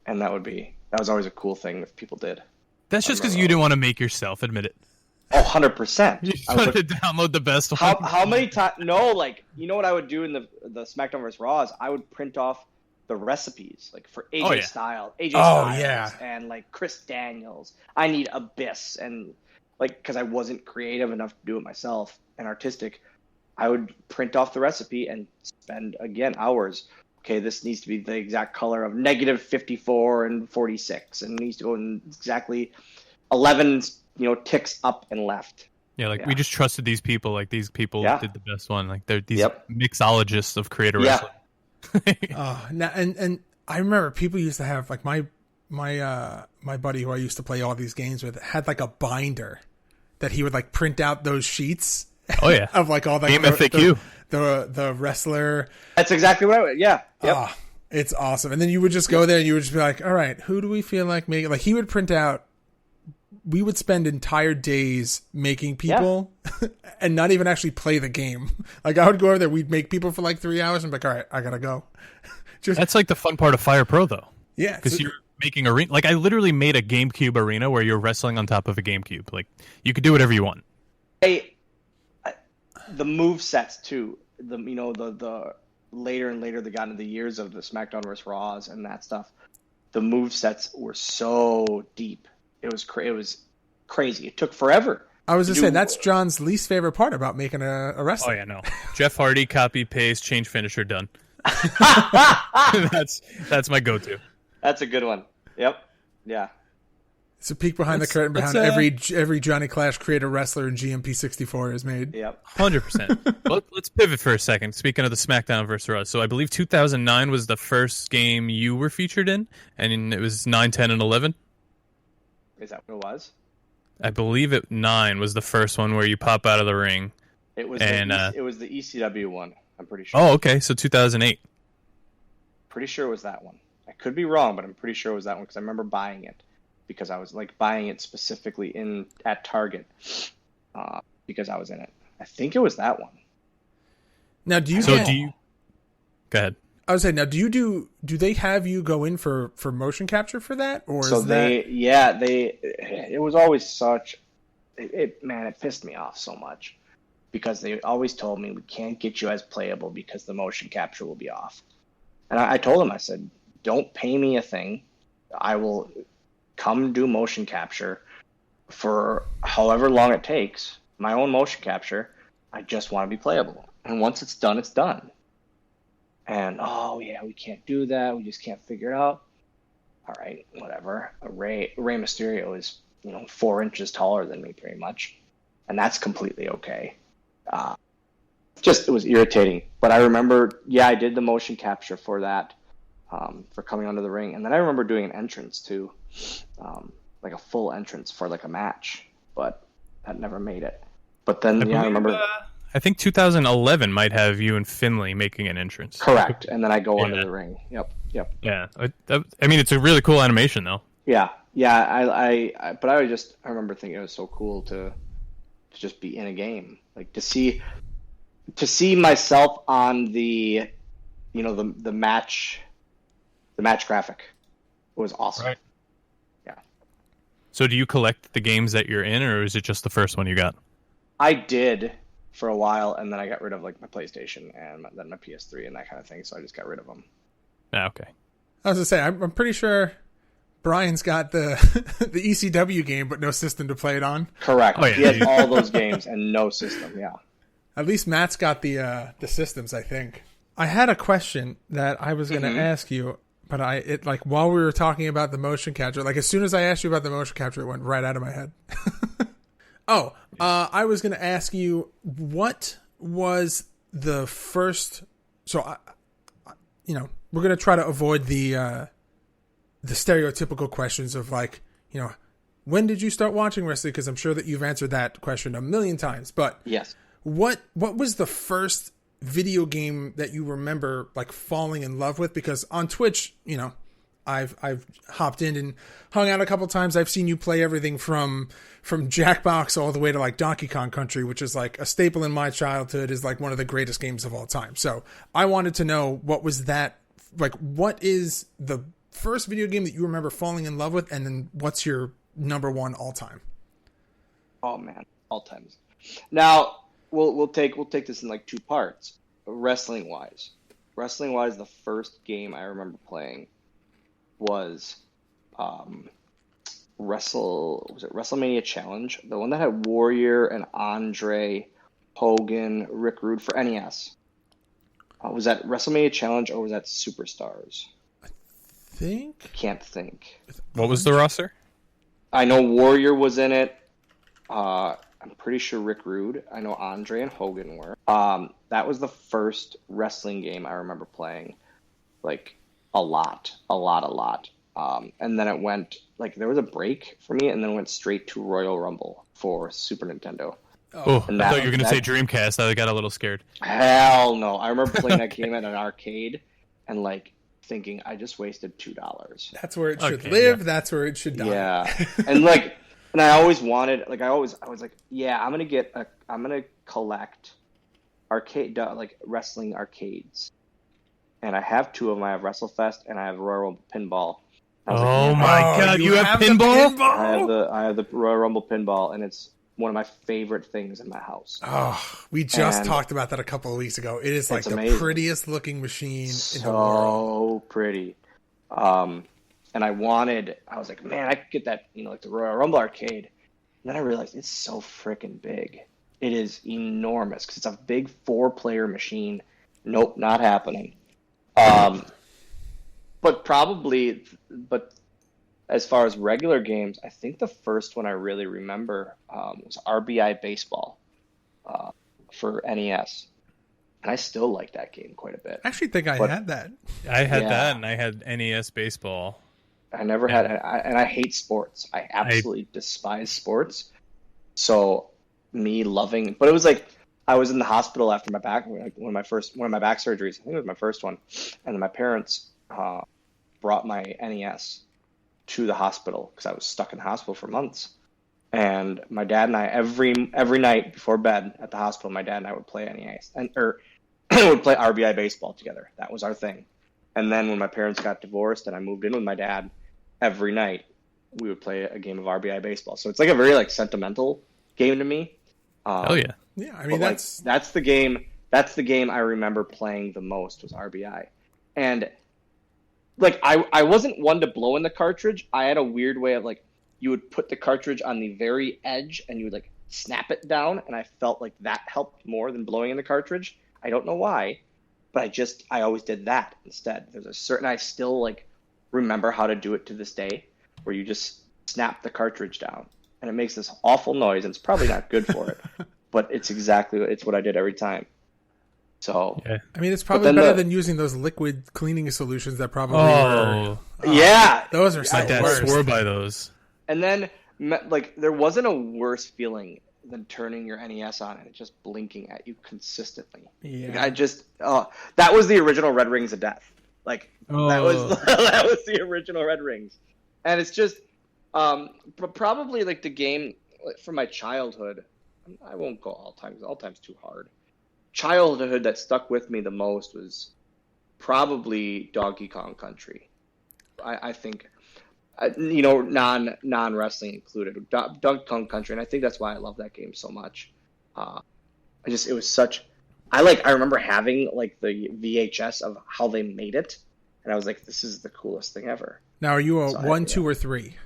And that was always a cool thing if people did. That's just because you didn't want to make yourself admit it. Oh, 100%. You just wanted to download the best one. How many times? No, like, what I would do in the SmackDown vs. Raw is I would print off the recipes, like for AJ Styles, and like Chris Daniels. I need Abyss, and like because I wasn't creative enough to do it myself and artistic, I would print off the recipe and spend again hours. Okay, this needs to be the exact color of -54 and 46, and it needs to go in exactly 11, ticks up and left. Yeah, we just trusted these people. Like these people did the best one. Like they're these mixologists of creator wrestling. And I remember people used to have like my buddy who I used to play all these games with had like a binder that he would like print out those sheets. Oh yeah, of like all that game FAQ. The wrestler. That's exactly what I would. Yeah. Yep. It's awesome. And then you would just go there and you would just be like, all right, who do we feel like making? Like he would print out. We would spend entire days making people and not even actually play the game. Like I would go over there, we'd make people for like 3 hours and be like, all right, I gotta go. That's like the fun part of Fire Pro though. Yeah. Because you're making arena. Like I literally made a GameCube arena where you're wrestling on top of a GameCube. Like you could do whatever you want. The move sets too. The later and later they got into the years of the SmackDown vs. Raws and that stuff. The move sets were so deep. It was crazy. It took forever. I was just saying that's John's least favorite part about making a wrestler. Oh yeah, no. Jeff Hardy, copy paste, change finisher, done. That's my go-to. That's a good one. Yep. Yeah. It's a peek behind the curtain behind every Johnny Clash creator wrestler in GMP64 is made. Yep. 100%. Let's pivot for a second. Speaking of the SmackDown vs. Raw, so I believe 2009 was the first game you were featured in, and it was 9, 10, and 11. Is that what it was? I believe 9 was the first one where you pop out of the ring. It was it was the ECW one, I'm pretty sure. Oh, okay. So 2008. Pretty sure it was that one. I could be wrong, but I'm pretty sure it was that one because I remember buying it because I was like buying it specifically at Target because I was in it. I think it was that one. Now, do you go ahead. I was saying, now, do they have you go in for motion capture for that, or it was always such, it pissed me off so much because they always told me we can't get you as playable because the motion capture will be off, and I told them, I said, don't pay me a thing, I will come do motion capture for however long it takes, my own motion capture. I just want to be playable, and once it's done, it's done. And, we can't do that. We just can't figure it out. All right, whatever. Rey Mysterio is, 4 inches taller than me pretty much. And that's completely okay. It was irritating. But I remember, I did the motion capture for that, for coming onto the ring. And then I remember doing an entrance too, like a full entrance for like a match. But that never made it. But then, I remember... I think 2011 might have you and Finlay making an entrance. Correct, and then I go onto the ring. Yep. Yeah, I mean, it's a really cool animation, though. Yeah. I remember thinking it was so cool to just be in a game, like to see myself on the, the match graphic was awesome. Right. Yeah. So, do you collect the games that you're in, or is it just the first one you got? I did for a while, and then I got rid of like my PlayStation and then my PS3 and that kind of thing, so I just got rid of them. Okay. I was gonna say, I'm pretty sure Brian's got the the ECW game, but no system to play it on. Correct. Oh, yeah. He has all those games and no system. Yeah. At least Matt's got the systems, I think. I had a question that I was gonna ask you, but while we were talking about the motion capture, like as soon as I asked you about the motion capture, it went right out of my head. I was going to ask you, what was the first... So, we're going to try to avoid the stereotypical questions of like, when did you start watching wrestling? Because I'm sure that you've answered that question a million times. But Yes. what was the first video game that you remember like falling in love with? Because on Twitch, you know, I've hopped in and hung out a couple times. I've seen you play everything from Jackbox all the way to like Donkey Kong Country, which is like a staple in my childhood, is like one of the greatest games of all time. So I wanted to know, what was that like? What is the first video game that you remember falling in love with, and then what's your number one all time? Oh man, all times. Now we'll take this in like two parts. Wrestling wise, the first game I remember playing was WrestleMania Challenge, the one that had Warrior and Andre, Hogan, Rick Rude for NES. Was that WrestleMania Challenge or was that Superstars? Can't think. What was the roster? I know Warrior was in it. I'm pretty sure Rick Rude. I know Andre and Hogan were. That was the first wrestling game I remember playing, like a lot. And then it went, like, there was a break for me, and then it went straight to Royal Rumble for Super Nintendo. Oh, I thought you were going to say Dreamcast. I got a little scared. Hell no. I remember playing that game at an arcade and, like, thinking I just wasted $2. That's where it should live. Yeah. That's where it should die. Yeah. And I always wanted, like, I was like, yeah, I'm going to collect arcade, like, wrestling arcades. And I have two of them. I have WrestleFest and I have Royal Rumble Pinball. Oh my God, you have pinball? I have the Royal Rumble Pinball, and it's one of my favorite things in my house. Oh, we just talked about that a couple of weeks ago. It is like the prettiest looking machine in the world. So pretty. And I was like, man, I could get that, you know, like the Royal Rumble arcade. And then I realized it's so freaking big. It is enormous because it's a big 4-player machine. Nope, not happening. But as far as regular games, I think the first one I really remember was RBI Baseball for NES. And I still like that game quite a bit. I actually think I had that. I had that, and I had NES Baseball. I never had, and I hate sports. I absolutely despise sports. So me loving, but it was like, I was in the hospital after my back, one of my back surgeries. I think it was my first one. And then my parents brought my NES to the hospital because I was stuck in the hospital for months. And my dad and I, every night before bed at the hospital, my dad and I would play NES or would play RBI Baseball together. That was our thing. And then when my parents got divorced and I moved in with my dad, every night we would play a game of RBI Baseball. So it's like a very like sentimental game to me. Oh yeah. Yeah, I mean that's the game. That's the game I remember playing the most was RBI, and like I wasn't one to blow in the cartridge. I had a weird way of like you would put the cartridge on the very edge and you would like snap it down, and I felt like that helped more than blowing in the cartridge. I don't know why, but I always did that instead. There's a certain I still like remember how to do it to this day, where you just snap the cartridge down, and it makes this awful noise, and it's probably not good for it. But it's what I did every time. So yeah. I mean, it's probably better than using those liquid cleaning solutions that probably were. Yeah, those are so my dad worst. swore by those. And then like there wasn't a worse feeling than turning your NES on and it just blinking at you consistently. Yeah, like, that was the original Red Rings of Death. Like that was the original Red Rings, and it's just but probably like the game from my childhood. I won't go all times too hard. Childhood that stuck with me the most was probably Donkey Kong Country. I think, you know, non wrestling included, Donkey Kong Country, and I think that's why I love that game so much. It was such. I remember having like the VHS of how they made it, and I was like, this is the coolest thing ever. Now, are you a 1, 2, or 3?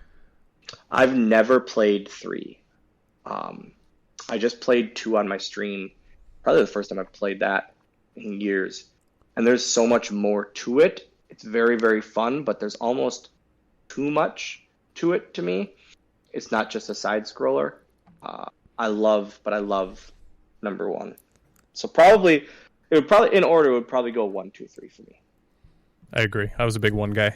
I've never played 3. I just played 2 on my stream. Probably the first time I've played that in years. And there's so much more to it. It's very, very fun, but there's almost too much to it to me. It's not just a side scroller. I love number 1. So it would probably go 1, 2, 3 for me. I agree. I was a big 1 guy.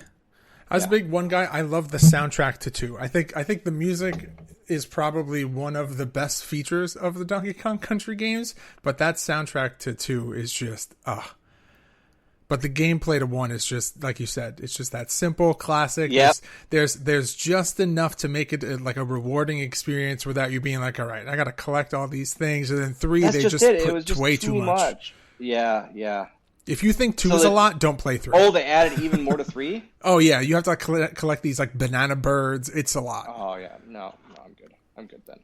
I was a big one guy. I love the soundtrack to 2. I think the music is probably one of the best features of the Donkey Kong Country games, but that soundtrack to 2 is just But the gameplay to 1 is just like you said. It's just that simple, classic. Yep. There's just enough to make it like a rewarding experience without you being like, all right, I got to collect all these things. And then 3, That's they just it. put It was just way too much. Yeah. If you think 2 is a lot, don't play 3. Oh, they added even more to 3? Oh yeah, you have to collect these like banana birds. It's a lot. Oh yeah, no, I'm good then.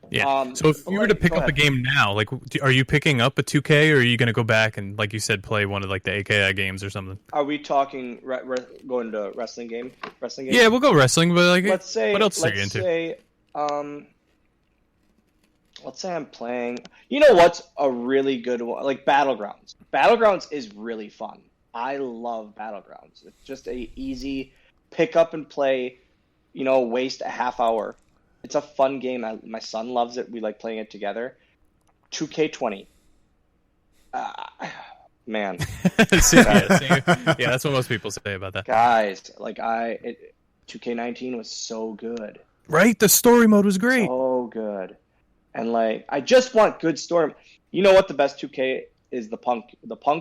Yeah. So if you were to pick up a game now, like, are you picking up a 2K, or are you going to go back and, like you said, play one of like the AKI games or something? Are we talking going to wrestling game? Yeah, we'll go wrestling, but like, let's say, what else are you into? Let's say I'm playing. You know what's a really good one? Like Battlegrounds. Battlegrounds is really fun. I love Battlegrounds. It's just a easy pick up and play. Waste a half hour. It's a fun game. My son loves it. We like playing it together. 2K20. Man. Yeah, that's what most people say about that. Guys, 2K19 was so good. Right? The story mode was great. So good. And I just want good story. You know what the best 2K is? The punk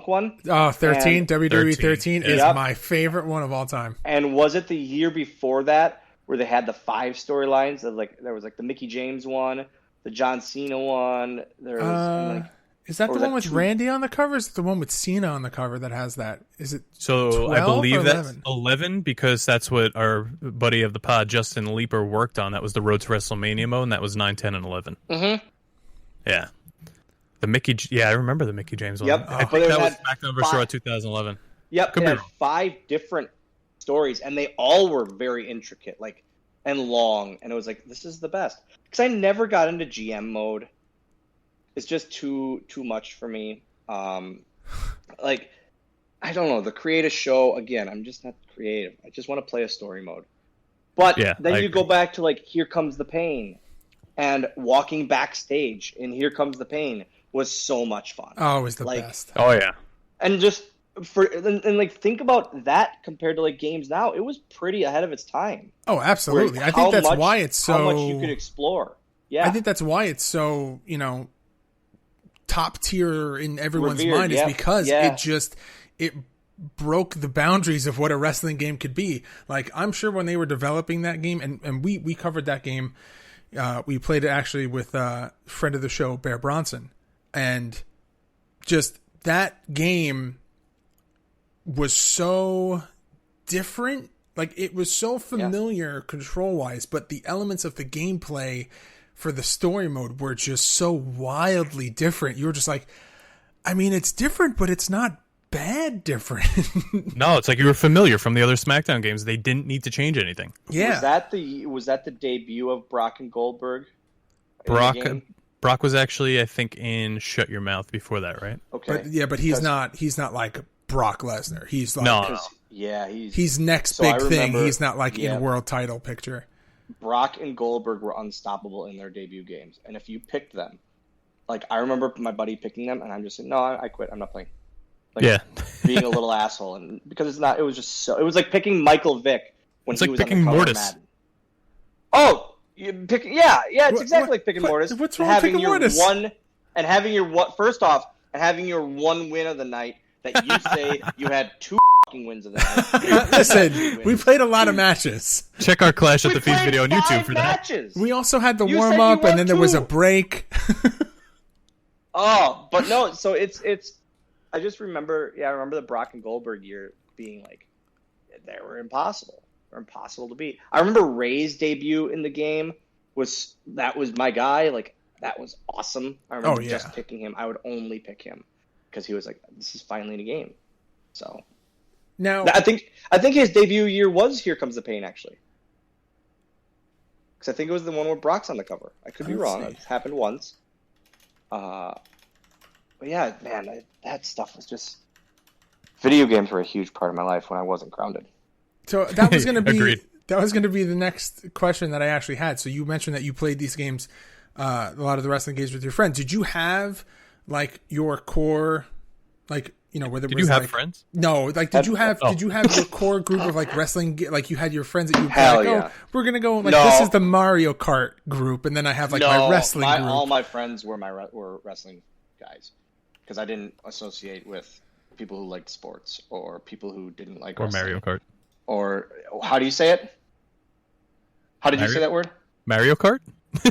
one. Oh, 13. And WWE 13 is Yep. my favorite one of all time. And was it the year before that where they had the 5 storylines? There was the Mickey James one, the John Cena one. There was is that or the was one that with 2? Randy on the cover? Is it the one with Cena on the cover that has that? Is it So 12 I believe or that's 11? 11, because that's what our buddy of the pod, Justin Leeper, worked on. That was the Road to WrestleMania mode, and that was 9, 10, and 11. Mm-hmm. Yeah. The Mickey... Yeah, I remember the Mickey James one. Yep. I But think it that was had SmackDown vs. Raw 2011. Yep. Could They be had wrong. 5 different stories, and they all were very intricate, and long. And it was this is the best. Because I never got into GM mode. It's just too much for me. I don't know. The creative show, again, I'm just not creative. I just want to play a story mode. But Yeah, then I you agree. go back to Here Comes the Pain, and walking backstage in Here Comes the Pain was so much fun. Oh, it was the best. Oh, yeah. And just think about that compared to games now. It was pretty ahead of its time. Oh, absolutely. Where I think that's how much- why it's so... how much you could explore. Yeah, I think that's why it's so, top tier in everyone's Revered, mind, is yeah. because Yeah. it broke the boundaries of what a wrestling game could be. I'm sure when they were developing that game, and we covered that game, we played it actually with a friend of the show, Bear Bronson, and just that game was so different. It was so familiar control-wise, but the elements of the gameplay for the story mode were just so wildly different. You were just it's different, but it's not bad different. No, it's like you were familiar from the other SmackDown games. They didn't need to change anything. Yeah. Was that the debut of Brock and Goldberg? in the game? Brock was actually, I think, in Shut Your Mouth before that, right? Okay. But he's not like Brock Lesnar. He's No. Yeah, he's next So big I thing. remember- He's not in yeah. a world title picture. Brock and Goldberg were unstoppable in their debut games, and if you picked them, I remember my buddy picking them, and I'm just saying, no, I quit. I'm not playing. Yeah. Being a little asshole, and because it's not. It was just so. It was like picking Michael Vick when It's he like was picking on the cover Mortis. of Madden. Oh, you pick. Yeah, it's exactly like picking Mortis. What's and wrong with having picking your Mortis? having your first off, and having your one win of the night that you say you had 2 fucking wins of the night. Listen, we played a lot of matches. Check our Clash at We the Feast played video on 5 YouTube for that. matches. We also had the You said warm you up, won and then there was a 2. break. Oh, but no. So it's. I just remember. Yeah, I remember the Brock and Goldberg year being they were impossible. They're impossible to beat. I remember Ray's debut in the game was my guy. That was awesome. I remember just picking him. I would only pick him because he was this is finally in a game. So Now, I think his debut year was Here Comes the Pain, actually. Because I think it was the one where Brock's on the cover. I could be Let's wrong. see. It's happened once. But yeah, man, that stuff was just... Video games were a huge part of my life when I wasn't grounded. so that was going to be Agreed. the next question that I actually had. So you mentioned that you played these games, a lot of the wrestling games with your friends. Did you have your core, where there Did was you have like, friends? No, like did you have your core group of like wrestling? Like you had your friends that you Hell like, yeah. oh, we're gonna go like No. this is the Mario Kart group, and then I have like my wrestling group. All my friends were were wrestling guys because I didn't associate with people who liked sports or people who didn't like Or wrestling. Mario Kart. Or how do you say it? How did you say that word? Mario Kart?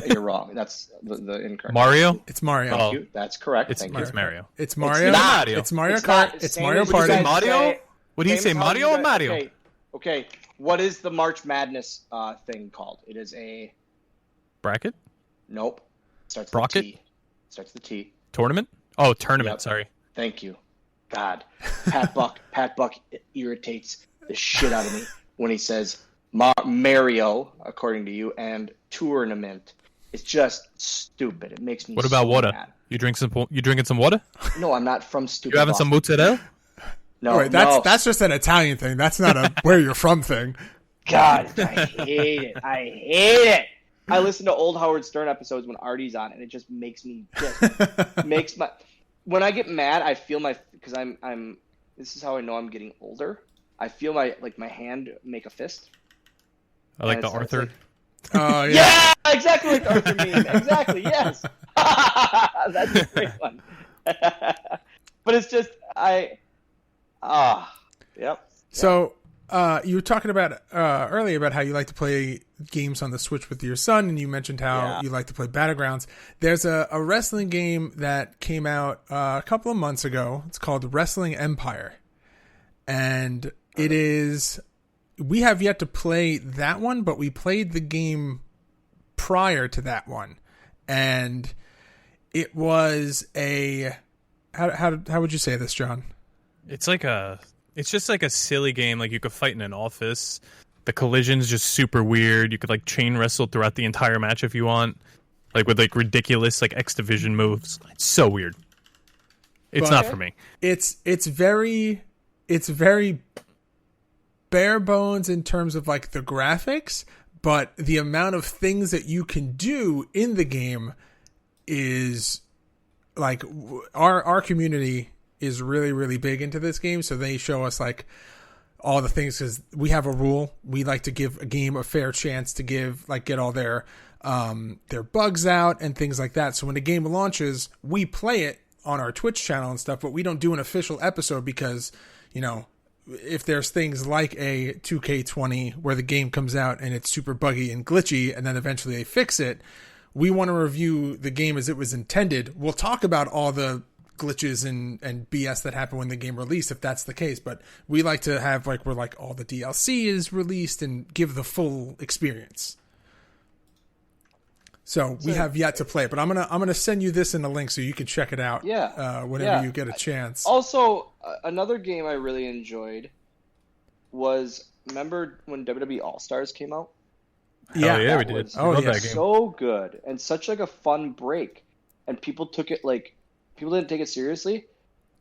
You're wrong. That's the incorrect. Mario? It's Mario. Thank you. That's correct. It's Thank you. Mario. It's Mario. It's not. It's Mario It's Kart. not. It's Same Mario as you Party. guys Mario? say- Would he same say as how Mario you or guys- Mario? Okay. What is the March Madness thing called? It is a Bracket? nope. Starts with Brocket? T. Starts with T. Tournament? Oh, tournament. Yep. Sorry. Thank you. God, Pat Buck irritates the shit out of me when he says Mario, according to you, and tournament. It's just stupid. It makes me. What about so water? mad. You drinking some water? No, I'm not from stupid. You having some Boston. mozzarella? No, Oh, wait, that's just an Italian thing. That's not a where you're from thing. God, I hate it. I hate it. I listen to old Howard Stern episodes when Artie's on, and it just makes me makes my. When I get mad, I feel because I'm. This is how I know I'm getting older. I feel my hand make a fist. I like And the it's Arthur. Oh yeah. Yeah, exactly like the Arthur meme. Exactly, yes. That's a great one. But it's just yep. So you were talking about earlier about how you like to play games on the Switch with your son, and you mentioned how you like to play Battlegrounds. There's a wrestling game that came out a couple of months ago. It's called Wrestling Empire, and it is. We have yet to play that one, but we played the game prior to that one, and it was a how would you say this, John? It's just like a silly game. Like you could fight in an office. The collision's just super weird. You could like chain wrestle throughout the entire match if you want, like with like ridiculous like X Division moves. It's so weird. It's not for me. It's very bare bones in terms of like the graphics, but the amount of things that you can do in the game is like our community is really, really big into this game. So they show us like all the things because we have a rule. We like to give a game a fair chance to get all their bugs out and things like that. So when the game launches, we play it on our Twitch channel and stuff, but we don't do an official episode because, if there's things like a 2K20 where the game comes out and it's super buggy and glitchy and then eventually they fix it, we want to review the game as it was intended. We'll talk about all the glitches and BS that happen when the game released if that's the case, but we like to have like where like all the DLC is released and give the full experience. So we have yet to play it, but I'm gonna send you this in the link so you can check it out. Whenever you get a chance. Also, another game I really enjoyed was remember when WWE All Stars came out? Yeah, Yeah, we That did. was I love yeah. that game. so good and such like a fun break, and people didn't take it seriously,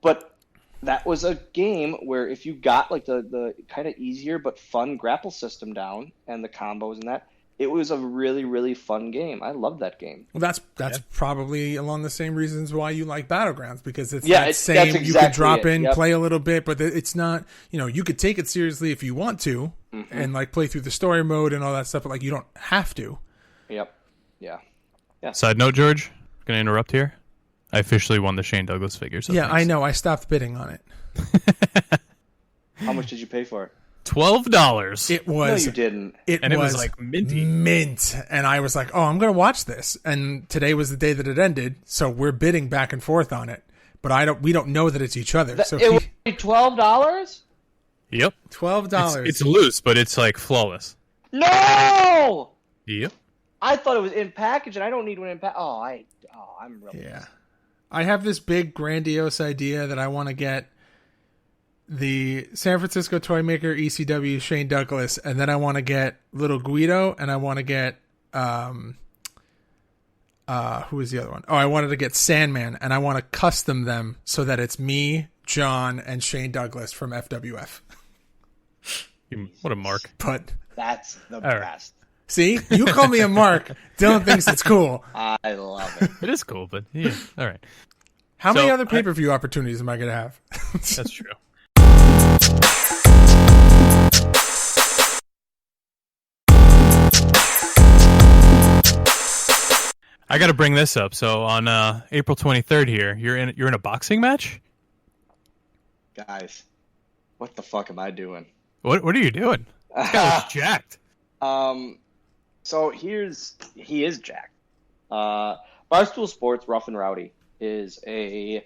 but that was a game where if you got like the kind of easier but fun grapple system down and the combos and that. It was a really, really fun game. I love that game. Well, that's probably along the same reasons why you like Battlegrounds, because it's that's you can exactly drop it. in, Yep. play a little bit, but it's not, you could take it seriously if you want to and like play through the story mode and all that stuff, but like you don't have to. Yep. Yeah. Side note, George, gonna interrupt here. I officially won the Shane Douglas figure. So Yeah, thanks. I know. I stopped bidding on it. How much did you pay for it? $12. It was No, you didn't. And it was like minty. mint, and I was like, "Oh, I'm going to watch this." And today was the day that it ended, so we're bidding back and forth on it. But we don't know that it's each other. So It was $12? Yep. $12. It's loose, but it's like flawless. No! Yep. I thought it was in package, and I don't need one in package. I'm really Yeah. I have this big grandiose idea that I want to get the San Francisco toy maker ECW Shane Douglas, and then I want to get Little Guido, and I want to get who is the other one? Oh, I wanted to get Sandman, and I want to custom them so that it's me, John, and Shane Douglas from FWF. What a mark. But That's the right. best. see, you call me a mark. Dylan thinks it's cool. I love it. It is cool, but yeah. All right. How many other pay-per-view opportunities am I going to have? That's true. I got to bring this up. So on April 23rd here, you're in a boxing match? Guys, what the fuck am I doing? What are you doing? This guy looks jacked. So he is jacked. Barstool Sports Rough and Rowdy is a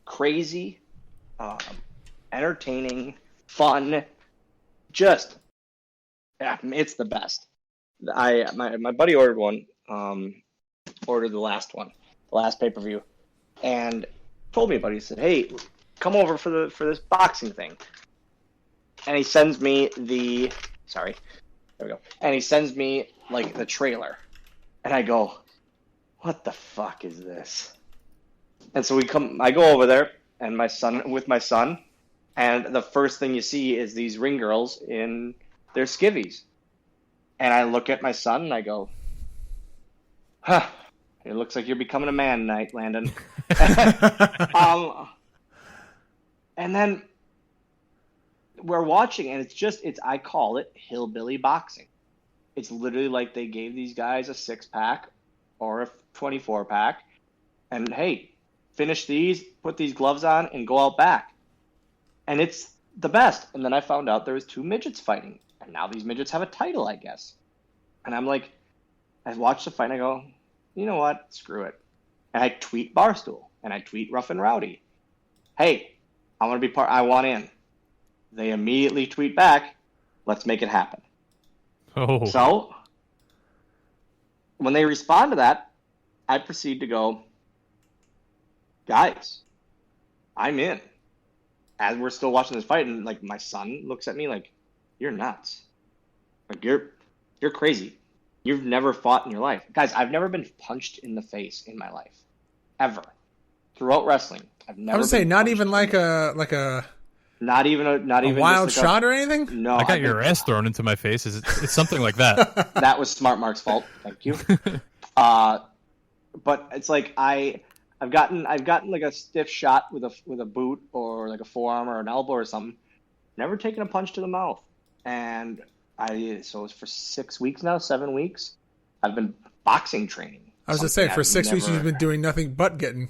crazy, entertaining, fun, just it's the best. My buddy ordered one. Ordered the last pay-per-view, and told me about it. He said, "Hey, come over for this boxing thing." And he sends me and he sends me like the trailer, and I go, "What the fuck is this?" And so I go over there, and my son, and the first thing you see is these ring girls in their skivvies, and I look at my son and I go, "Huh. It looks like you're becoming a man tonight, Landon." And then we're watching, and I call it hillbilly boxing. It's literally like they gave these guys a 6-pack or a 24-pack, and hey, finish these, put these gloves on, and go out back. And it's the best. And then I found out there was 2 midgets fighting, and now these midgets have a title, I guess. And I'm like, I watch the fight, and I go, you know what? Screw it. And I tweet Barstool, and I tweet Rough and Rowdy. Hey, I want to be part. I want in. They immediately tweet back, let's make it happen. Oh. So when they respond to that, I proceed to go, guys, I'm in. As we're still watching this fight, and like my son looks at me like, you're nuts. Like you're crazy. You've never fought in your life. Guys, I've never been punched in the face in my life. Ever. Throughout wrestling. I've never I would say not even like a not even a wild just like shot or anything? No. I got your ass thrown into my face. It's something like that. That was Smart Mark's fault. Thank you. But it's like I've gotten like a stiff shot with a boot or like a forearm or an elbow or something. Never taken a punch to the mouth. And so it's for 6 weeks now, 7 weeks. I've been boxing training. I was going to say, for 6 weeks you've been doing nothing but getting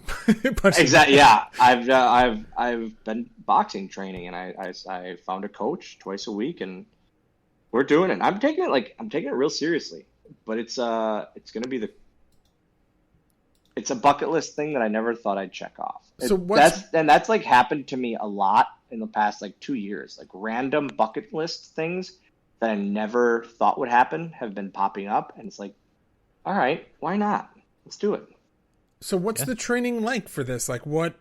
punched. Exactly. Yeah, I've been boxing training, and I found a coach twice a week, and we're doing it. I'm taking it real seriously. But it's going to be it's a bucket list thing that I never thought I'd check off. That's like happened to me a lot in the past like 2 years. Like random bucket list things that I never thought would happen have been popping up, and it's like, all right, why not? Let's do it. So what's the training like for this? Like what,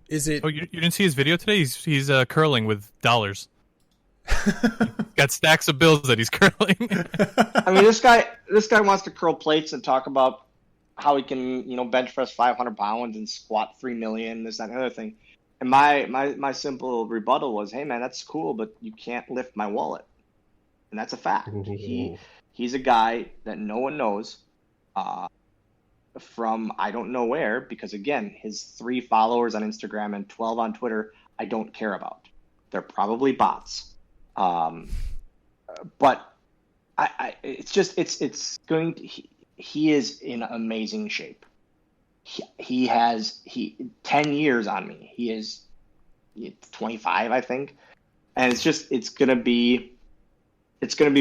is it? Oh, you didn't see his video today? He's curling with dollars. Got stacks of bills that he's curling. I mean, this guy wants to curl plates and talk about how he can, bench press 500 pounds and squat 3 million, this, that, and the other thing. And my simple rebuttal was, hey man, that's cool, but you can't lift my wallet. And that's a fact. He's a guy that no one knows from I don't know where, because again, his 3 followers on Instagram and 12 on Twitter, I don't care about. They're probably bots. But he is in amazing shape. He has 10 years on me. He is 25, I think. And it's going to be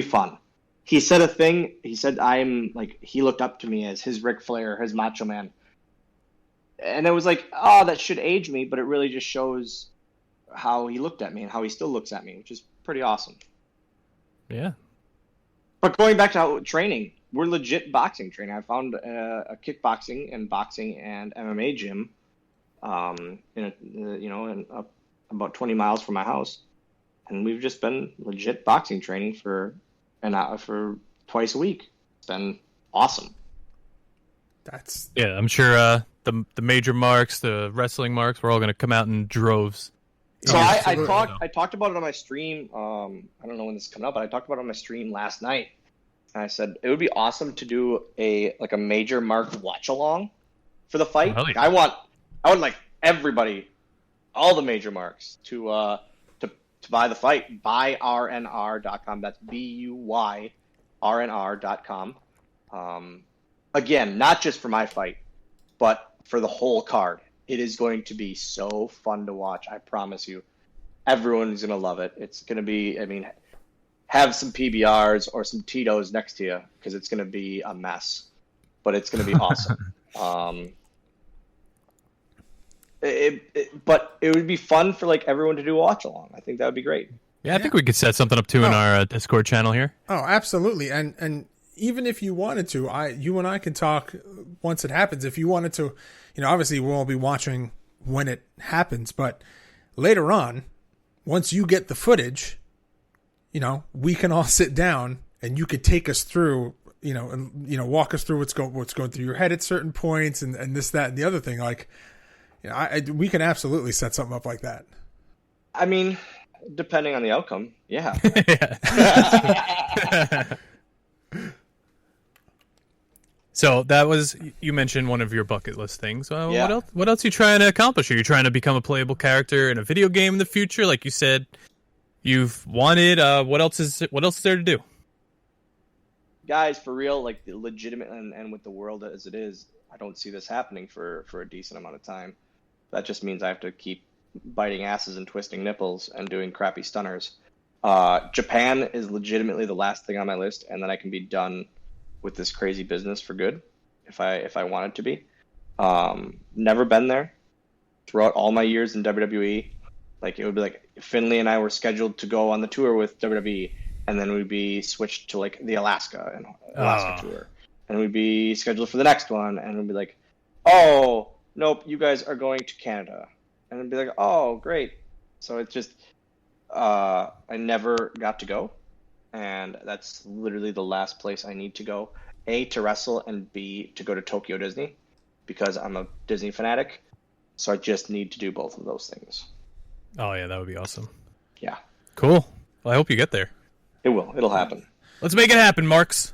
fun. He said a thing. He said, he looked up to me as his Ric Flair, his Macho Man. And it was like, oh, that should age me, but it really just shows how he looked at me and how he still looks at me, which is pretty awesome. Yeah. But going back to training, we're legit boxing training. I found a kickboxing and boxing and MMA gym, in about 20 miles from my house. And we've just been legit boxing training for twice a week. It's been awesome. I'm sure the major marks, the wrestling marks, we're all going to come out in droves. So I talked about it on my stream. I don't know when this is coming up, but I talked about it on my stream last night. And I said it would be awesome to do a major mark watch along for the fight. Oh, yeah. I I would like everybody, all the major marks, to buy the fight. BuyRNR.com. That's BUYRNR.com. Again, not just for my fight, but for the whole card. It is going to be so fun to watch. I promise you. Everyone's going to love it. It's going to be, have some PBRs or some Tito's next to you because it's going to be a mess. But it's going to be awesome. But it would be fun for like everyone to do a watch along. I think that would be great. Yeah, I think we could set something up too in our Discord channel here. Oh, absolutely. And even if you wanted to, you and I can talk once it happens. If you wanted to, obviously we'll all be watching when it happens, but later on, once you get the footage, we can all sit down and you could take us through, and walk us through what's going through your head at certain points and this, that, and the other thing. Like, we can absolutely set something up like that. Depending on the outcome, yeah. So that was, you mentioned one of your bucket list things. Yeah. What else are you trying to accomplish? Are you trying to become a playable character in a video game in the future? Like you said, you've wanted. What else is there to do? Guys, for real, like legitimate and with the world as it is, I don't see this happening for a decent amount of time. That just means I have to keep biting asses and twisting nipples and doing crappy stunners. Japan is legitimately the last thing on my list, and then I can be done with this crazy business for good if I wanted to be. Never been there throughout all my years in WWE. Like, it would be like Finley and I were scheduled to go on the tour with WWE, and then we'd be switched to like the Alaska tour, and we'd be scheduled for the next one, and we'd be like, oh nope, you guys are going to Canada, and it'd be like, oh great. So it's just I never got to go. And that's literally the last place I need to go. A, to wrestle, and B, to go to Tokyo Disney, because I'm a Disney fanatic. So I just need to do both of those things. Oh, yeah, that would be awesome. Yeah. Cool. Well, I hope you get there. It will. It'll happen. Let's make it happen, Marks.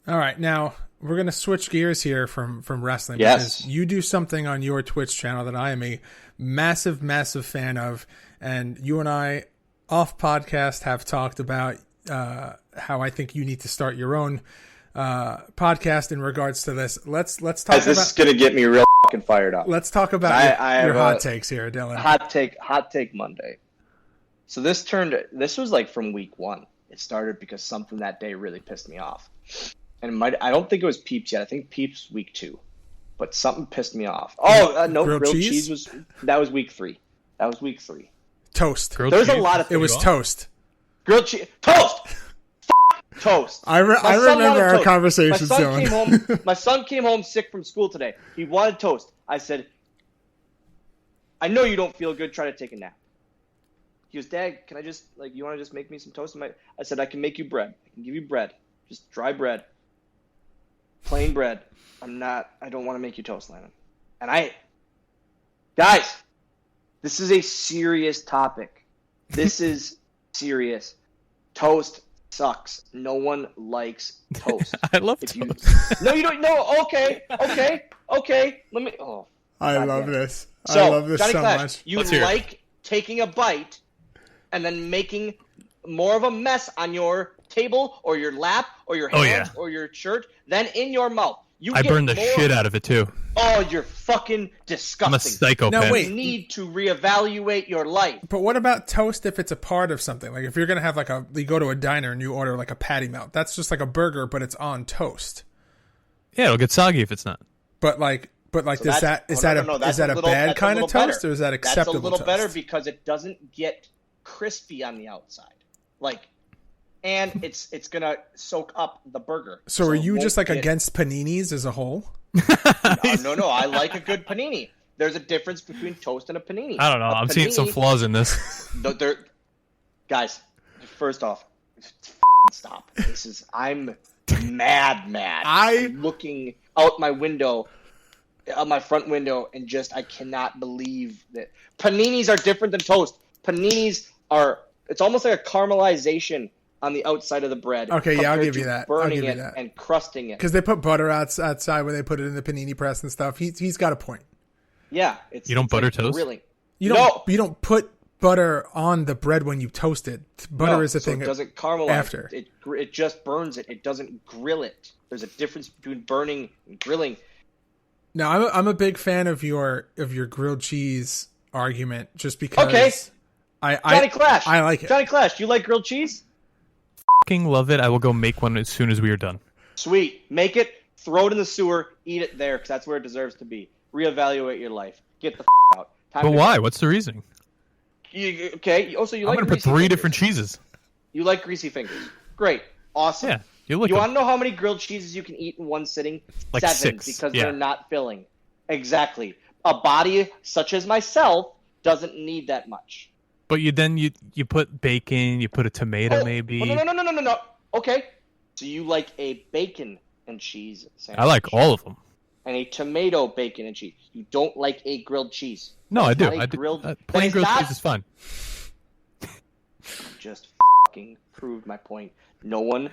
All right, now we're going to switch gears here from wrestling. Yes. Because you do something on your Twitch channel that I am a massive, massive fan of. And you and I, off podcast, have talked about how I think you need to start your own podcast in regards to this. Let's talk about... This is going to get me real fucking fired up. Let's talk about your hot takes here, Dylan. Hot take Monday. So this was like from week 1. It started because something that day really pissed me off. And I don't think it was Peeps yet. I think Peeps week 2. But something pissed me off. Oh, no, grilled cheese was week 3. That was week 3. Toast. There's a lot of things. It was toast. Grilled cheese. Toast! Toast. I remember our conversations, Dylan. My son came home sick from school today. He wanted toast. I said, I know you don't feel good. Try to take a nap. He goes, Dad, can I just, you want to just make me some toast? I said, I can make you bread. I can give you bread. Just dry bread. Plain bread. I don't want to make you toast, Landon. And guys, this is a serious topic. This is serious. Toast sucks. No one likes toast. I love toast. No, you don't. No, okay. Let me. Oh, I love this. So, I love this Johnny so Clash, much. You like taking a bite and then making more of a mess on your table or your lap or your hands or your shirt than in your mouth. I burn the shit out of it too. Oh, you're fucking disgusting. I'm a psychopath. Now, wait. You need to reevaluate your life. But what about toast if it's a part of something? Like if you're going to have you go to a diner and you order like a patty melt. That's just like a burger, but it's on toast. Yeah, it'll get soggy if it's not. Is that a bad kind of toast or is that acceptable? That's a little toast? better because it doesn't get crispy on the outside. And it's gonna soak up the burger. So are you just against paninis as a whole? No. I like a good panini. There's a difference between toast and a panini. I don't know. I'm seeing some flaws in this. Guys, first off, stop. I'm mad. I'm looking out my front window, and I cannot believe that paninis are different than toast. Paninis it's almost like a caramelization on the outside of the bread. Okay, yeah, I'll give you that. Burning it and crusting it. Because they put butter outside when they put it in the panini press and stuff. He's got a point. Yeah, You don't it's butter like toast? grilling. You No! don't put butter on the bread when you toast it. Butter No, is the so thing it doesn't caramelize. after. It just burns it. It doesn't grill it. There's a difference between burning and grilling. Now, I'm a big fan of your grilled cheese argument, just because. Okay. Johnny Clash. I like it. Johnny Clash, do you like grilled cheese? Fucking love it. I will go make one as soon as we are done. Sweet. Make it, throw it in the sewer, eat it there, because that's where it deserves to be. Reevaluate your life. Get the out. Time But to why? go. What's the reasoning? Okay. Also, you I'm like going to put greasy 3 fingers. different cheeses. You like greasy fingers. Great. Awesome. Yeah. You like You them. want to know how many grilled cheeses you can eat in one sitting? Like 7, 6, because yeah. they're not filling. Exactly. A body such as myself doesn't need that much. But you put bacon, you put a tomato maybe. Oh, no. Okay. So you like a bacon and cheese sandwich. I like all of them. And a tomato, bacon, and cheese. You don't like a grilled cheese. No, I That's do. not a I do. grilled- Plain that is grilled not- cheese is fun. Just fucking proved my point. No one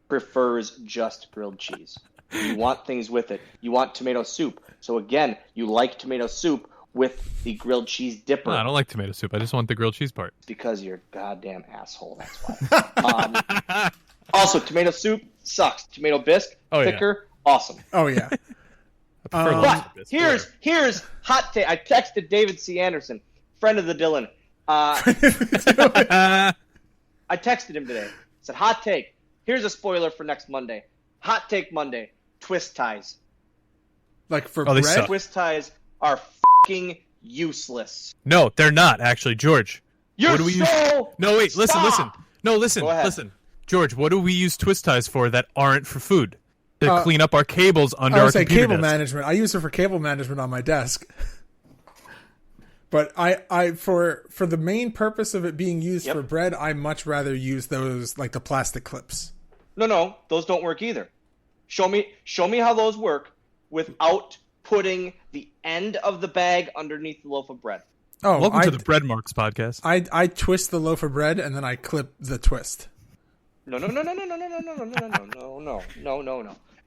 prefers just grilled cheese. You want things with it. You want tomato soup. So again, you like tomato soup with the grilled cheese dipper. No, I don't like tomato soup. I just want the grilled cheese part. Because you're a goddamn asshole. That's why. Also, tomato soup sucks. Tomato bisque, Oh, yeah. thicker, awesome. Oh yeah. I prefer Um, lobster But bisque. here's hot take. I texted David C. Anderson, friend of the Dylan. I texted him today. Said, hot take. Here's a spoiler for next Monday. Hot take Monday. Twist ties. Like for Oh, they bread. suck. Twist ties are fucking useless. No, they're not actually, George. You're What do we use? so... No, wait. Listen. Stop! No, listen. Go ahead. Listen, George. What do we use twist ties for that aren't for food? To Uh, clean up our cables under I our would say computer cable desk. management. I use it for cable management on my desk. But I for the main purpose of it being used Yep. for bread, I much rather use those, like the plastic clips. No, those don't work either. Show me how those work without putting the end of the bag underneath the loaf of bread. Oh, Welcome I, to the Bread Marks podcast. I twist the loaf of bread and then I clip the twist. No.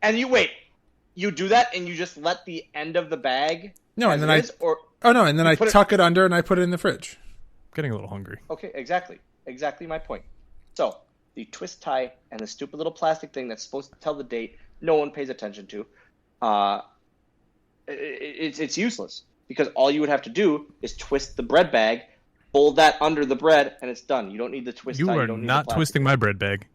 And you do that and you just let the end of the bag No, and then or and then I put it- tuck it under and I put it in the fridge. Getting a little hungry. okay, exactly my point. So the twist tie and the stupid little plastic thing that's supposed to tell the date, no one pays attention to. It's useless because all you would have to do is twist the bread bag, fold that under the bread, and it's done. You don't need the twist You tie. are You don't need not the plastic. twisting my bread bag.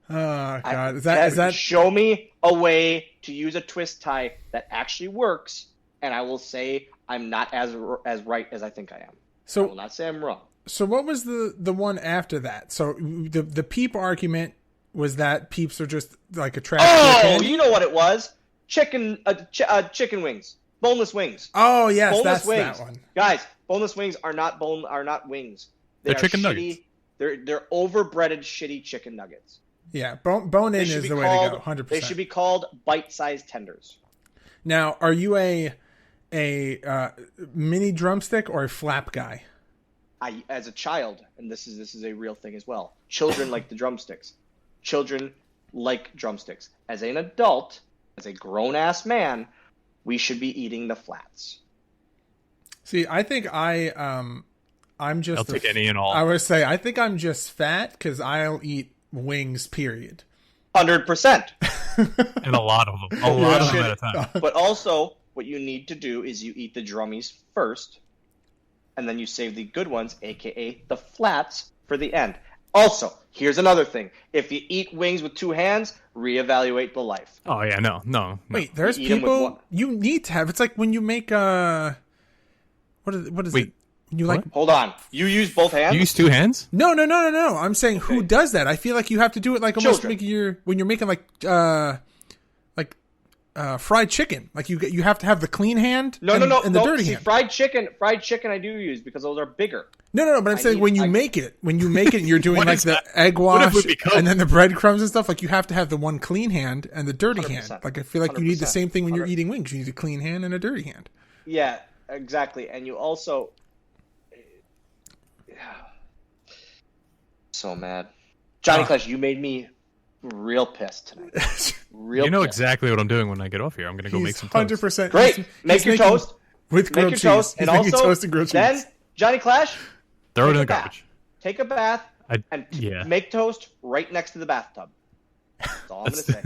Oh God, is Kevin, that show me a way to use a twist tie that actually works, and I will say I'm not as right as I think I am. I will so? not say I'm wrong. So what was the one after that? So the peep argument was that peeps are just like a trash Oh, chicken. you know what it was? Chicken wings, boneless wings. Oh yes, Boneless that's wings, that one. guys. Boneless wings are not wings. They They're are chicken shitty, nuggets. They're overbreaded, shitty chicken nuggets. Yeah, bone They in should is be the way called. to go. 100%. They should be called bite-sized tenders. Now, are you a mini drumstick or a flap guy? As a child, and this is a real thing as well. Children like the drumsticks. Children like drumsticks. As an adult, as a grown-ass man, we should be eating the flats. See, I think I'm just. I'll take any and all. I would say I think I'm just fat because I'll eat wings. Period. 100%. And a lot of them. A lot of them at a time. But also, what you need to do is you eat the drummies first, and then you save the good ones, aka the flats, for the end. Also, here's another thing. If you eat wings with 2 hands, reevaluate the life. Oh, yeah, no. Wait, there's You eat 'em with people one. you need to have. It's like when you make what is Wait, it? When you like Hold on. You use both hands? You use 2 hands? no. I'm saying who does that? I feel like you have to do it like almost Children. when you're making like fried chicken. Like you have to have the clean hand No, and the no. dirty See, hand. fried chicken I do use because those are bigger. No, but I'm saying when you make it, and you're doing What like is the that? egg What have wash we become? and then the breadcrumbs and stuff, like you have to have the one clean hand and the dirty hand. 100%. Like I feel like you need the 100%. same thing when you're eating wings. You need a clean hand and a dirty hand. Yeah, exactly. And you also... So mad. Johnny Clash, you made me real pissed tonight. Real You know pissed. exactly what I'm doing when I get off here. I'm going to go make some toast. 100%. Great. Make your toast. With grilled Make your toast. cheese. And He's making also, toast and grilled then, cheese. Johnny Clash, Throw it in take the a bath. garbage. Take a bath Yeah. make toast right next to the bathtub. That's all I'm going to say.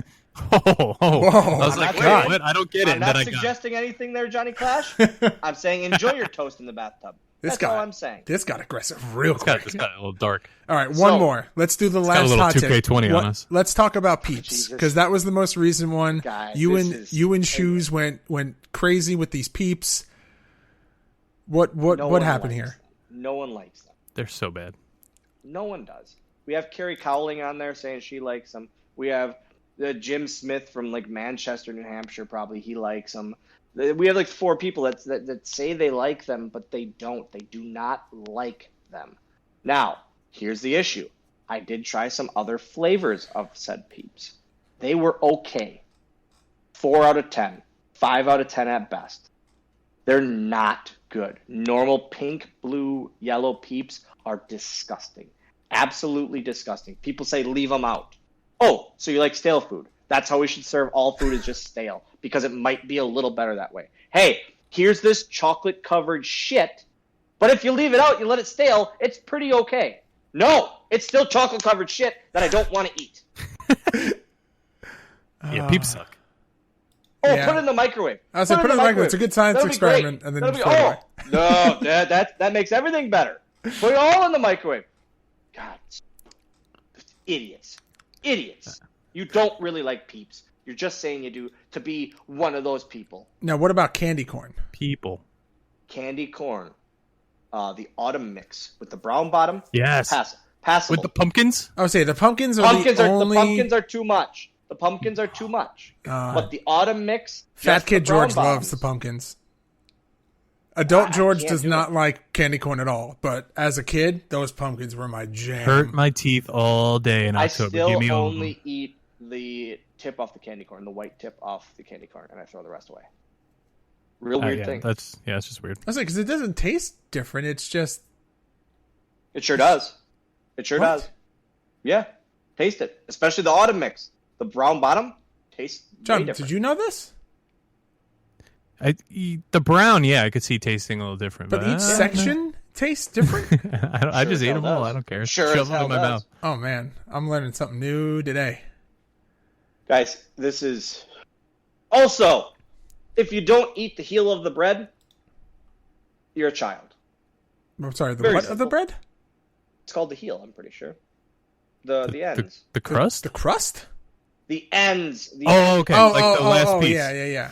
Oh. I was I'm like, not wait, saying- what? I don't get it. I'm And not then I got it. suggesting anything there, Johnny Clash. I'm saying enjoy your toast in the bathtub. That's all I'm saying. This got aggressive real quick. It's got a little dark. All right, one So- more. Let's do the got a last little hot take. 2K20 on us. Let's talk about Peeps Jesus. because that was the most recent one. Guys, you this and is- Shoes went crazy with these Peeps. What No what one happened likes here? them. No one likes them. They're so bad. No one does. We have Carrie Cowling on there saying she likes them. We have Jim Smith from like Manchester, New Hampshire. Probably he likes them. We have like 4 people that say they like them, but they don't. They do not like them. Now, here's the issue. I did try some other flavors of said Peeps. They were okay. 4 out of 10. 5 out of 10 at best. They're not good. Normal pink, blue, yellow Peeps are disgusting. Absolutely disgusting. People say leave them out. Oh, so you like stale food. That's how we should serve all food is just stale because it might be a little better that way. Hey, here's this chocolate-covered shit, but if you leave it out, you let it stale, it's pretty okay. No, it's still chocolate-covered shit that I don't want to eat. Yeah, peeps suck. Oh, Yeah. put it in the microwave. I said put it in the microwave. It's a good science That'll be experiment, great. and then That'll you be, throw it away. no, that makes everything better. Put it all in the microwave. God, idiots. You don't really like Peeps. You're just saying you do to be one of those people. Now, what about candy corn? People. Candy corn, the autumn mix with the brown bottom. Yes. Passable. With the pumpkins? I would say the pumpkins are pumpkins the are only. the pumpkins are too much. The pumpkins are too much. But the autumn mix. Fat just Kid the brown George loves bottoms. the pumpkins. Adult I George can't does do not it. like candy corn at all, but as a kid, those pumpkins were my jam. Hurt my teeth all day in I October. still Give me all of only them. eat the tip off the candy corn, the white tip off the candy corn, and I throw the rest away. Real weird Yeah, thing. it's just weird. I was like, because it doesn't taste different. It's just It sure does. It sure What? does. Yeah, taste it, especially the autumn mix. The brown bottom tastes way John. different. Did you know this? The brown, yeah, I could see tasting a little different. But each section tastes different. I just as eat hell them all. does. I don't care. Sure Shove as them hell in my does. mouth. Oh man, I'm learning something new today. Guys, this is also, if you don't eat the heel of the bread, you're a child. I'm sorry. The Very what of the simple. bread? It's called the heel, I'm pretty sure. The ends. The crust? The crust? The ends. The Oh, okay. Like the last piece. Yeah.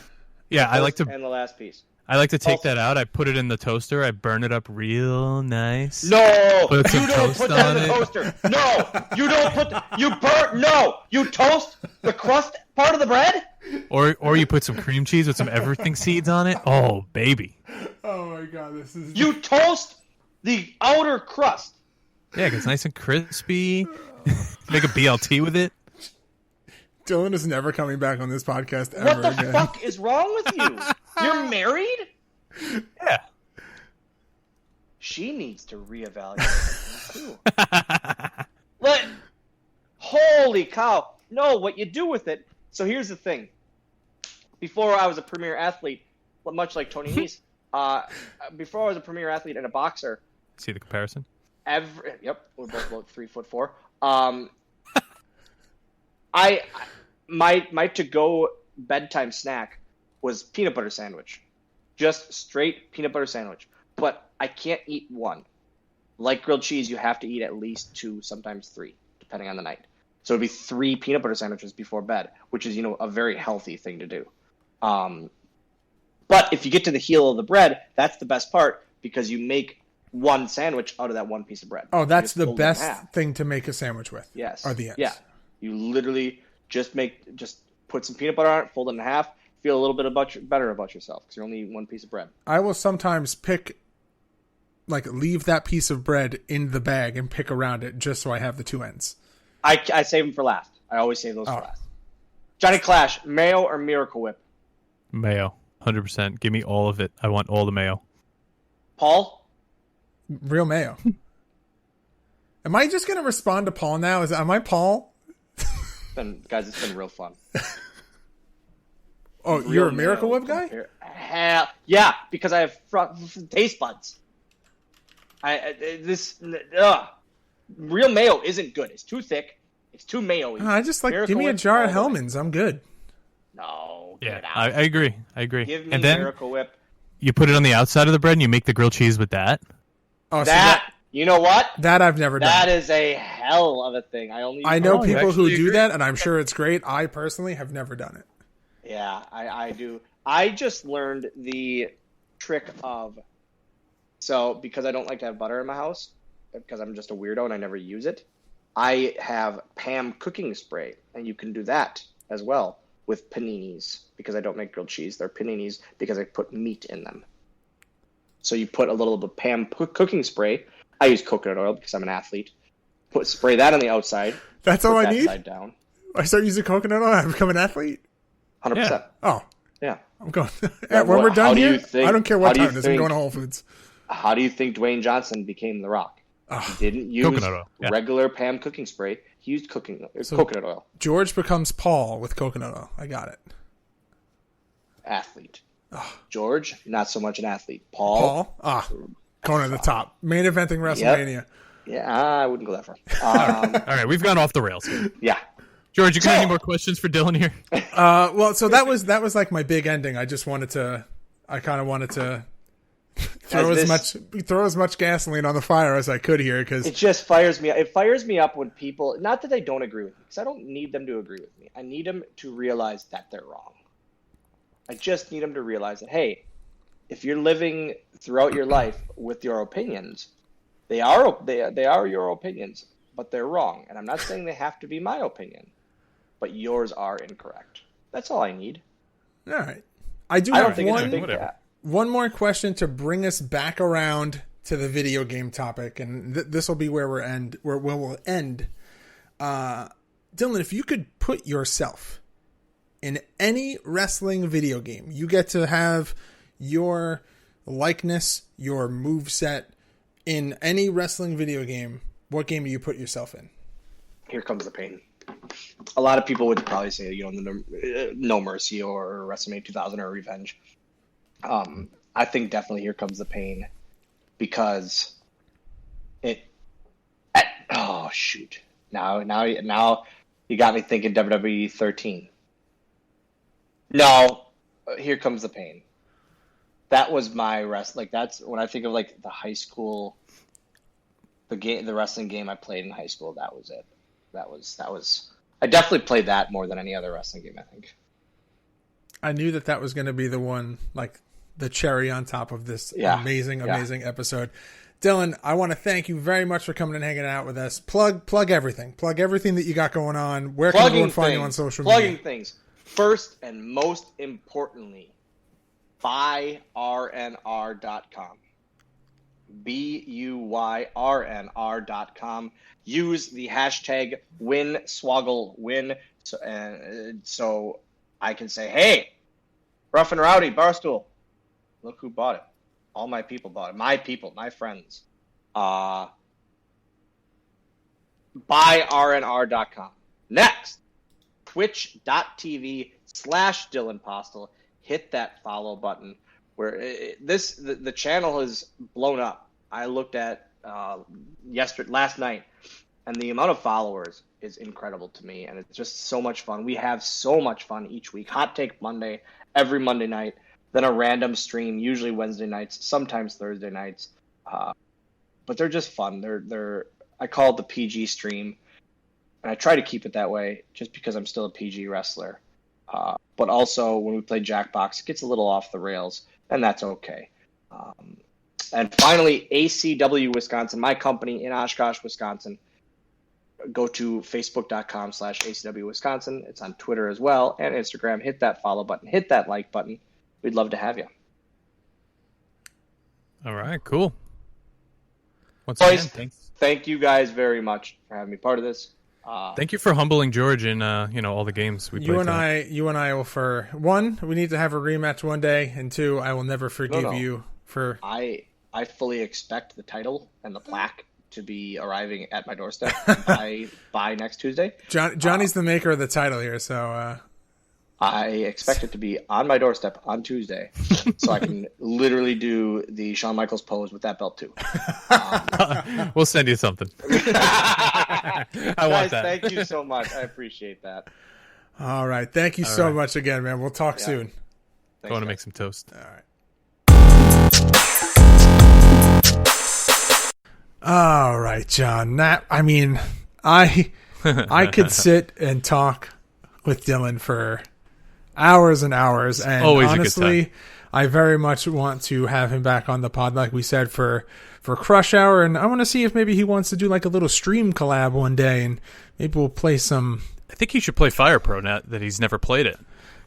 Yeah, I like and the last piece. to take that out. I put it in the toaster. I burn it up real nice. No, Put some you don't toast put that in on the it. toaster. No, you don't put. You burn. No, you toast the crust part of the bread. Or you put some cream cheese with some everything seeds on it. Oh, baby. Oh my god, this is. You toast the outer crust. Yeah, it gets nice and crispy. Make a BLT with it. Dylan is never coming back on this podcast ever What the again. fuck is wrong with you? You're married? Yeah. She needs to reevaluate too. But holy cow! No, what you do with it. So here's the thing. Before I was a premier athlete, much like Tony Nese, before I was a premier athlete and a boxer, See the comparison? we're both about 3'4". My to-go bedtime snack was peanut butter sandwich, just straight peanut butter sandwich. But I can't eat one. Like grilled cheese, you have to eat at least 2, sometimes 3, depending on the night. So it'd be 3 peanut butter sandwiches before bed, which is a very healthy thing to do. But if you get to the heel of the bread, that's the best part because you make one sandwich out of that one piece of bread. Oh, You that's just the fold it in best half. thing to make a sandwich with. Yes. Are the ends. Yeah. You literally just put some peanut butter on it, fold it in half, feel a little bit better about yourself because you're only eating one piece of bread. I will sometimes leave that piece of bread in the bag and pick around it just so I have the 2 ends. I save them for last. I always save those Oh. for last. Johnny Clash, mayo or Miracle Whip? Mayo. 100%. Give me all of it. I want all the mayo. Paul? Real mayo. Am I just going to respond to Paul now? Am I Paul? it's been real fun. Oh, Real you're a Miracle Mayo Whip guy? Hell yeah, because I have taste buds. Real mayo isn't good. It's too thick. It's too mayo-y. I just like, Miracle give me a Whip jar of all the way. Hellman's. I'm good. No, Yeah, get out. I agree. Give me And then Miracle Whip. you put it on the outside of the bread and you make the grilled cheese with that. Oh, You know what? that I've never done. That is a hell of a thing. I know Oh, you people who actually do agree? that, and I'm sure it's great. I personally have never done it. Yeah, I do. I just learned the trick of, so because I don't like to have butter in my house, because I'm just a weirdo and I never use it, I have Pam cooking spray, and you can do that as well with paninis, because I don't make grilled cheese. They're paninis because I put meat in them. So you put a little bit of Pam cooking spray. I use coconut oil because I'm an athlete. Spray that on the outside. That's all put I that need? side down. I start using coconut oil, I become an athlete? 100%. Oh, Yeah. I'm going. Yeah, when we're how done do you here, think- I don't care how what do you time it is. I'm think- going to Whole Foods. How do you think Dwayne Johnson became The Rock? He didn't use Coconut oil, yeah. regular Pam cooking spray. He used coconut oil. George becomes Paul with coconut oil. I got it. Athlete. George, not so much an athlete. Paul? Going to the top. Main eventing WrestleMania. Yeah, I wouldn't go that far. All right, we've gone off the rails here. Yeah. George, you got any more questions for Dylan here? Well, so that was like my big ending. I kind of wanted to throw as much gasoline on the fire as I could here, because It just fires me up. It fires me up when people, not that they don't agree with me, because I don't need them to agree with me. I need them to realize that they're wrong. I just need them to realize that, hey, if you're living throughout your life with your opinions, they are your opinions, but they're wrong. And I'm not saying they have to be my opinion, but yours are incorrect. That's all I need. all right. I do I don't have think it's a one big whatever. gap. one more question to bring us back around to the video game topic, and this will be where we'll end. Dylan, if you could put yourself in any wrestling video game, you get to have your likeness, your moveset in any wrestling video game. What game do you put yourself in? Here comes the pain. A lot of people would probably say, No Mercy or WrestleMania 2000 or Revenge. I think definitely Here Comes the Pain, because oh shoot! Now you got me thinking WWE 13. No, Here Comes the Pain. That was my that's when I think of like the high school, the wrestling game I played in high school. That was it. That was. I definitely played that more than any other wrestling game, I think. I knew that was going to be the one, like the cherry on top of this amazing episode. Dylan, I want to thank you very much for coming and hanging out with us. Plug everything. Plug everything that you got going on. Where can everyone find you on social media? Plugging things. First and most importantly, buyrnr.com. BUYRNR.com. Use the hashtag WinSwoggle so I can say, hey, Rough and Rowdy, Barstool, look who bought it. All my people bought it. My people, my friends. BuyRNR.com. Next, twitch.tv/Dylan Postl. Hit that follow button. Where the channel has blown up. I looked at last night, and the amount of followers is incredible to me, and it's just so much fun. We have so much fun each week. Hot Take Monday, every Monday night, then a random stream, usually Wednesday nights, sometimes Thursday nights. But they're just fun. I call it the PG stream, and I try to keep it that way just because I'm still a PG wrestler. But also, when we play Jackbox, it gets a little off the rails, and that's okay. And finally, ACW Wisconsin, my company in Oshkosh, Wisconsin. Go to facebook.com/ACW Wisconsin. It's on Twitter as well, and Instagram. Hit that follow button. Hit that like button. We'd love to have you. All right, cool. Once Boys, again, thanks. thank you guys very much for having me part of this. Thank you for humbling George in all the games we played. You and I will, for one, we need to have a rematch one day, and two, I will never forgive you for. I fully expect the title and the plaque to be arriving at my doorstep by next Tuesday. Johnny's the maker of the title here, so I expect it to be on my doorstep on Tuesday, so I can literally do the Shawn Michaels pose with that belt too. We'll send you something. I want that. Thank you so much. I appreciate that. All right. Thank you so much again, man. We'll talk soon. I want to make some toast. All right. All right, John. I could sit and talk with Dylan for hours and hours, and always honestly, a good time. I very much want to have him back on the pod, like we said, for Crush Hour, and I want to see if maybe he wants to do like a little stream collab one day, and maybe we'll play some. I think he should play Fire Pro now that he's never played it.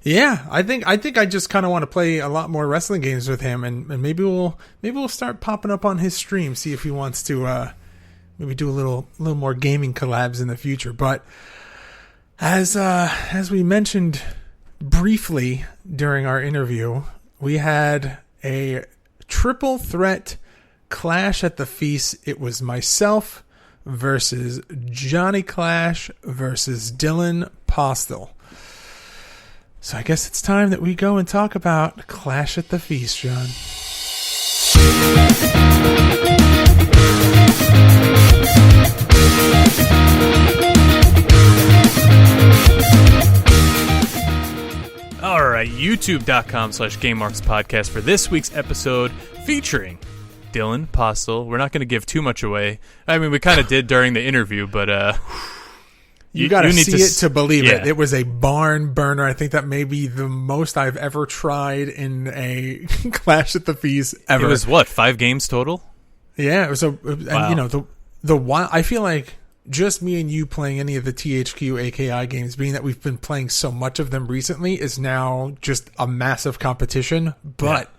Yeah, I think I just kind of want to play a lot more wrestling games with him, and maybe we'll start popping up on his stream, see if he wants to maybe do a little more gaming collabs in the future. But as we mentioned briefly during our interview, we had a triple threat clash at the feast. It was myself versus Johnny Clash versus Dylan Postl. So I guess it's time that we go and talk about Clash at the Feast, John. All right, youtube.com/GameMarksPodcast for this week's episode featuring Dylan Postl. We're not going to give too much away. I mean, we kind of did during the interview, but you got to see it to believe it. Yeah. It was a barn burner. I think that may be the most I've ever tried in a Clash at the Feast ever. It was what, 5 games total? Yeah, it was Wow. and you know the one. I feel like just me and you playing any of the THQ AKI games, being that we've been playing so much of them recently, is now just a massive competition. But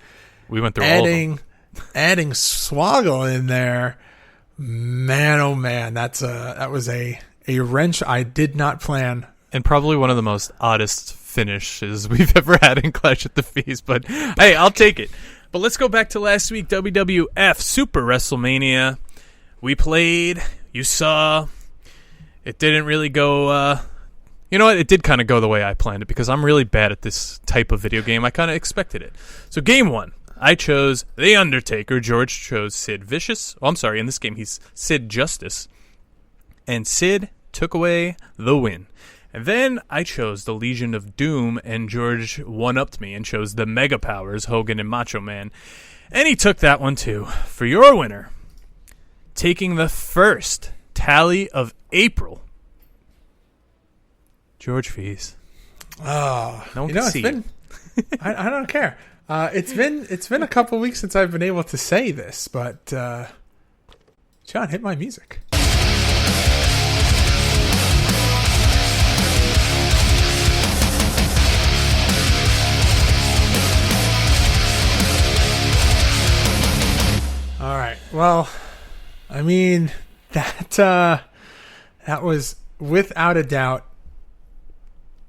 we went through all of them. Adding Swoggle in there, man, oh man, that was a wrench I did not plan. And probably one of the most oddest finishes we've ever had in Clash at the Feast. But hey, I'll take it. But let's go back to last week, WWF Super WrestleMania. We played. You saw. It didn't really go. You know what? It did kind of go the way I planned it because I'm really bad at this type of video game. I kind of expected it. So game 1. I chose The Undertaker. George chose Sid Vicious. Oh, I'm sorry. In this game, he's Sid Justice. And Sid took away the win. And then I chose the Legion of Doom, and George one-upped me and chose the Mega Powers, Hogan and Macho Man. And he took that one too. For your winner, taking the first tally of April, George Feis. Oh, No one can see it. I don't care. It's been a couple weeks since I've been able to say this, but John, hit my music. All right. Well, I mean that was without a doubt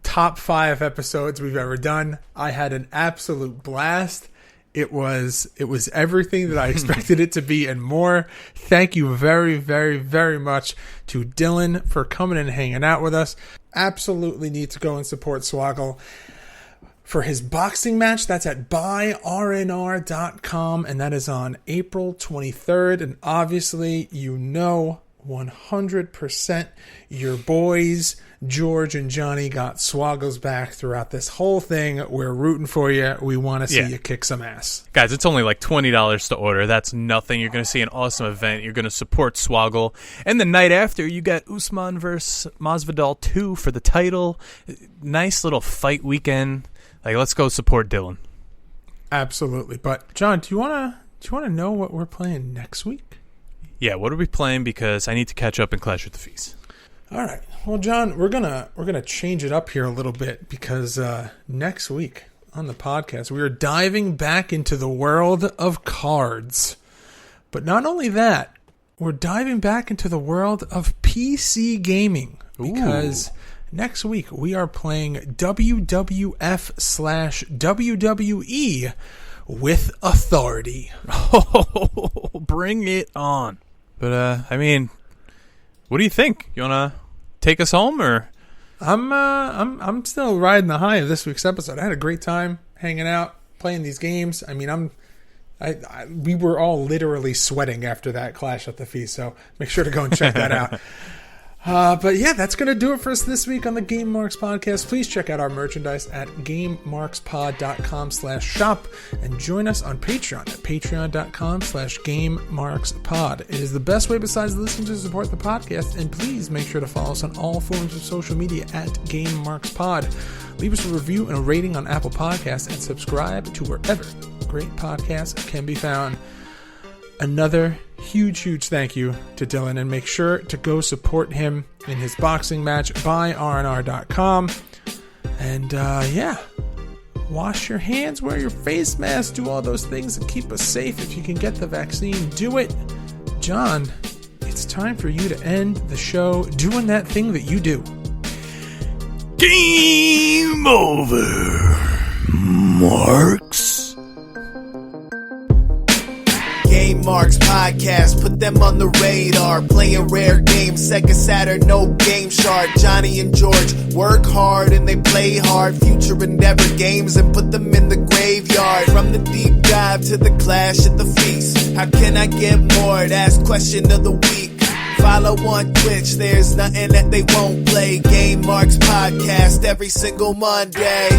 top 5 episodes we've ever done. I had an absolute blast. It was everything that I expected it to be and more. Thank you very, very, very much to Dylan for coming and hanging out with us. Absolutely need to go and support Swoggle for his boxing match. That's at buyrnr.com, and that is on April 23rd. And obviously, 100% your boys George and Johnny got Swoggle's back throughout this whole thing. We're rooting for you. We want to see you kick some ass. Guys, it's only like $20 to order. That's nothing. You're going to see an awesome event. You're going to support Swoggle. And the night after, you got Usman versus Masvidal 2 for the title. Nice little fight weekend. Like, let's go support Dylan. Absolutely. But John, do you want to know what we're playing next week? Yeah, what are we playing? Because I need to catch up in Clash at the Feast. All right. Well, John, we're gonna change it up here a little bit because next week on the podcast we are diving back into the world of cards. But not only that, we're diving back into the world of PC gaming because next week we are playing WWF/WWE with Authority. Oh, bring it on. But I mean, what do you think? You wanna take us home, or? I'm still riding the high of this week's episode. I had a great time hanging out, playing these games. I mean, we were all literally sweating after that Clash at the Feast, so make sure to go and check that out. But yeah, that's going to do it for us this week on the Game Marks Podcast. Please check out our merchandise at GameMarksPod.com/shop and join us on Patreon at Patreon.com/GameMarksPod. It is the best way besides listening to support the podcast, and please make sure to follow us on all forms of social media at GameMarksPod. Leave us a review and a rating on Apple Podcasts and subscribe to wherever great podcasts can be found. Another huge thank you to Dylan, and make sure to go support him in his boxing match by rnr.com. And yeah, wash your hands, wear your face mask, do all those things and keep us safe. If you can get the vaccine, do it. John, it's time for you to end the show doing that thing that you do. Game over, Marks. Game Marks Podcast, put them on the radar. Playing rare games, Sega Saturn, no Game Shark. Johnny and George work hard and they play hard. Future Endeavor games and put them in the graveyard. From the deep dive to the Clash at the Feast. How can I get more? That's question of the week. Follow on Twitch, there's nothing that they won't play. Game Marks Podcast every single Monday.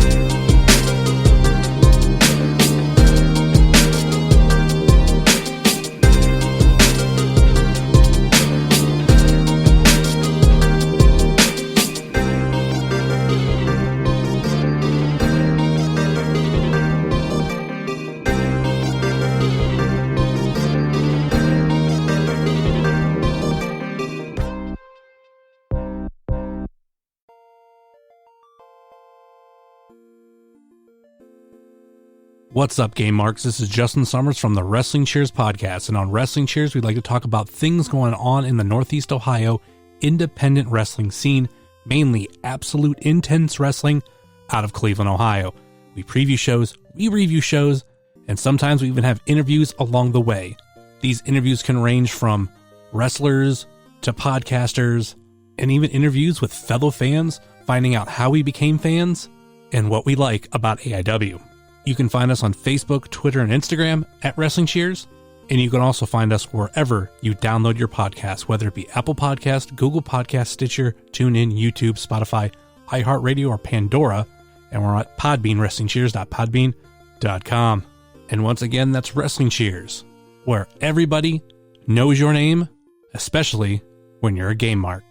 What's up, Game Marks? This is Justin Summers from the Wrestling Cheers podcast, and on Wrestling Cheers, we'd like to talk about things going on in the Northeast Ohio independent wrestling scene, mainly absolute intense wrestling out of Cleveland, Ohio. We preview shows, we review shows, and sometimes we even have interviews along the way. These interviews can range from wrestlers to podcasters, and even interviews with fellow fans, finding out how we became fans and what we like about AIW. You can find us on Facebook, Twitter, and Instagram at Wrestling Cheers, and you can also find us wherever you download your podcast, whether it be Apple Podcast, Google Podcast, Stitcher, TuneIn, YouTube, Spotify, iHeartRadio, or Pandora, and we're at Podbean, WrestlingCheers.podbean.com. And once again, that's Wrestling Cheers, where everybody knows your name, especially when you're a Game Mark.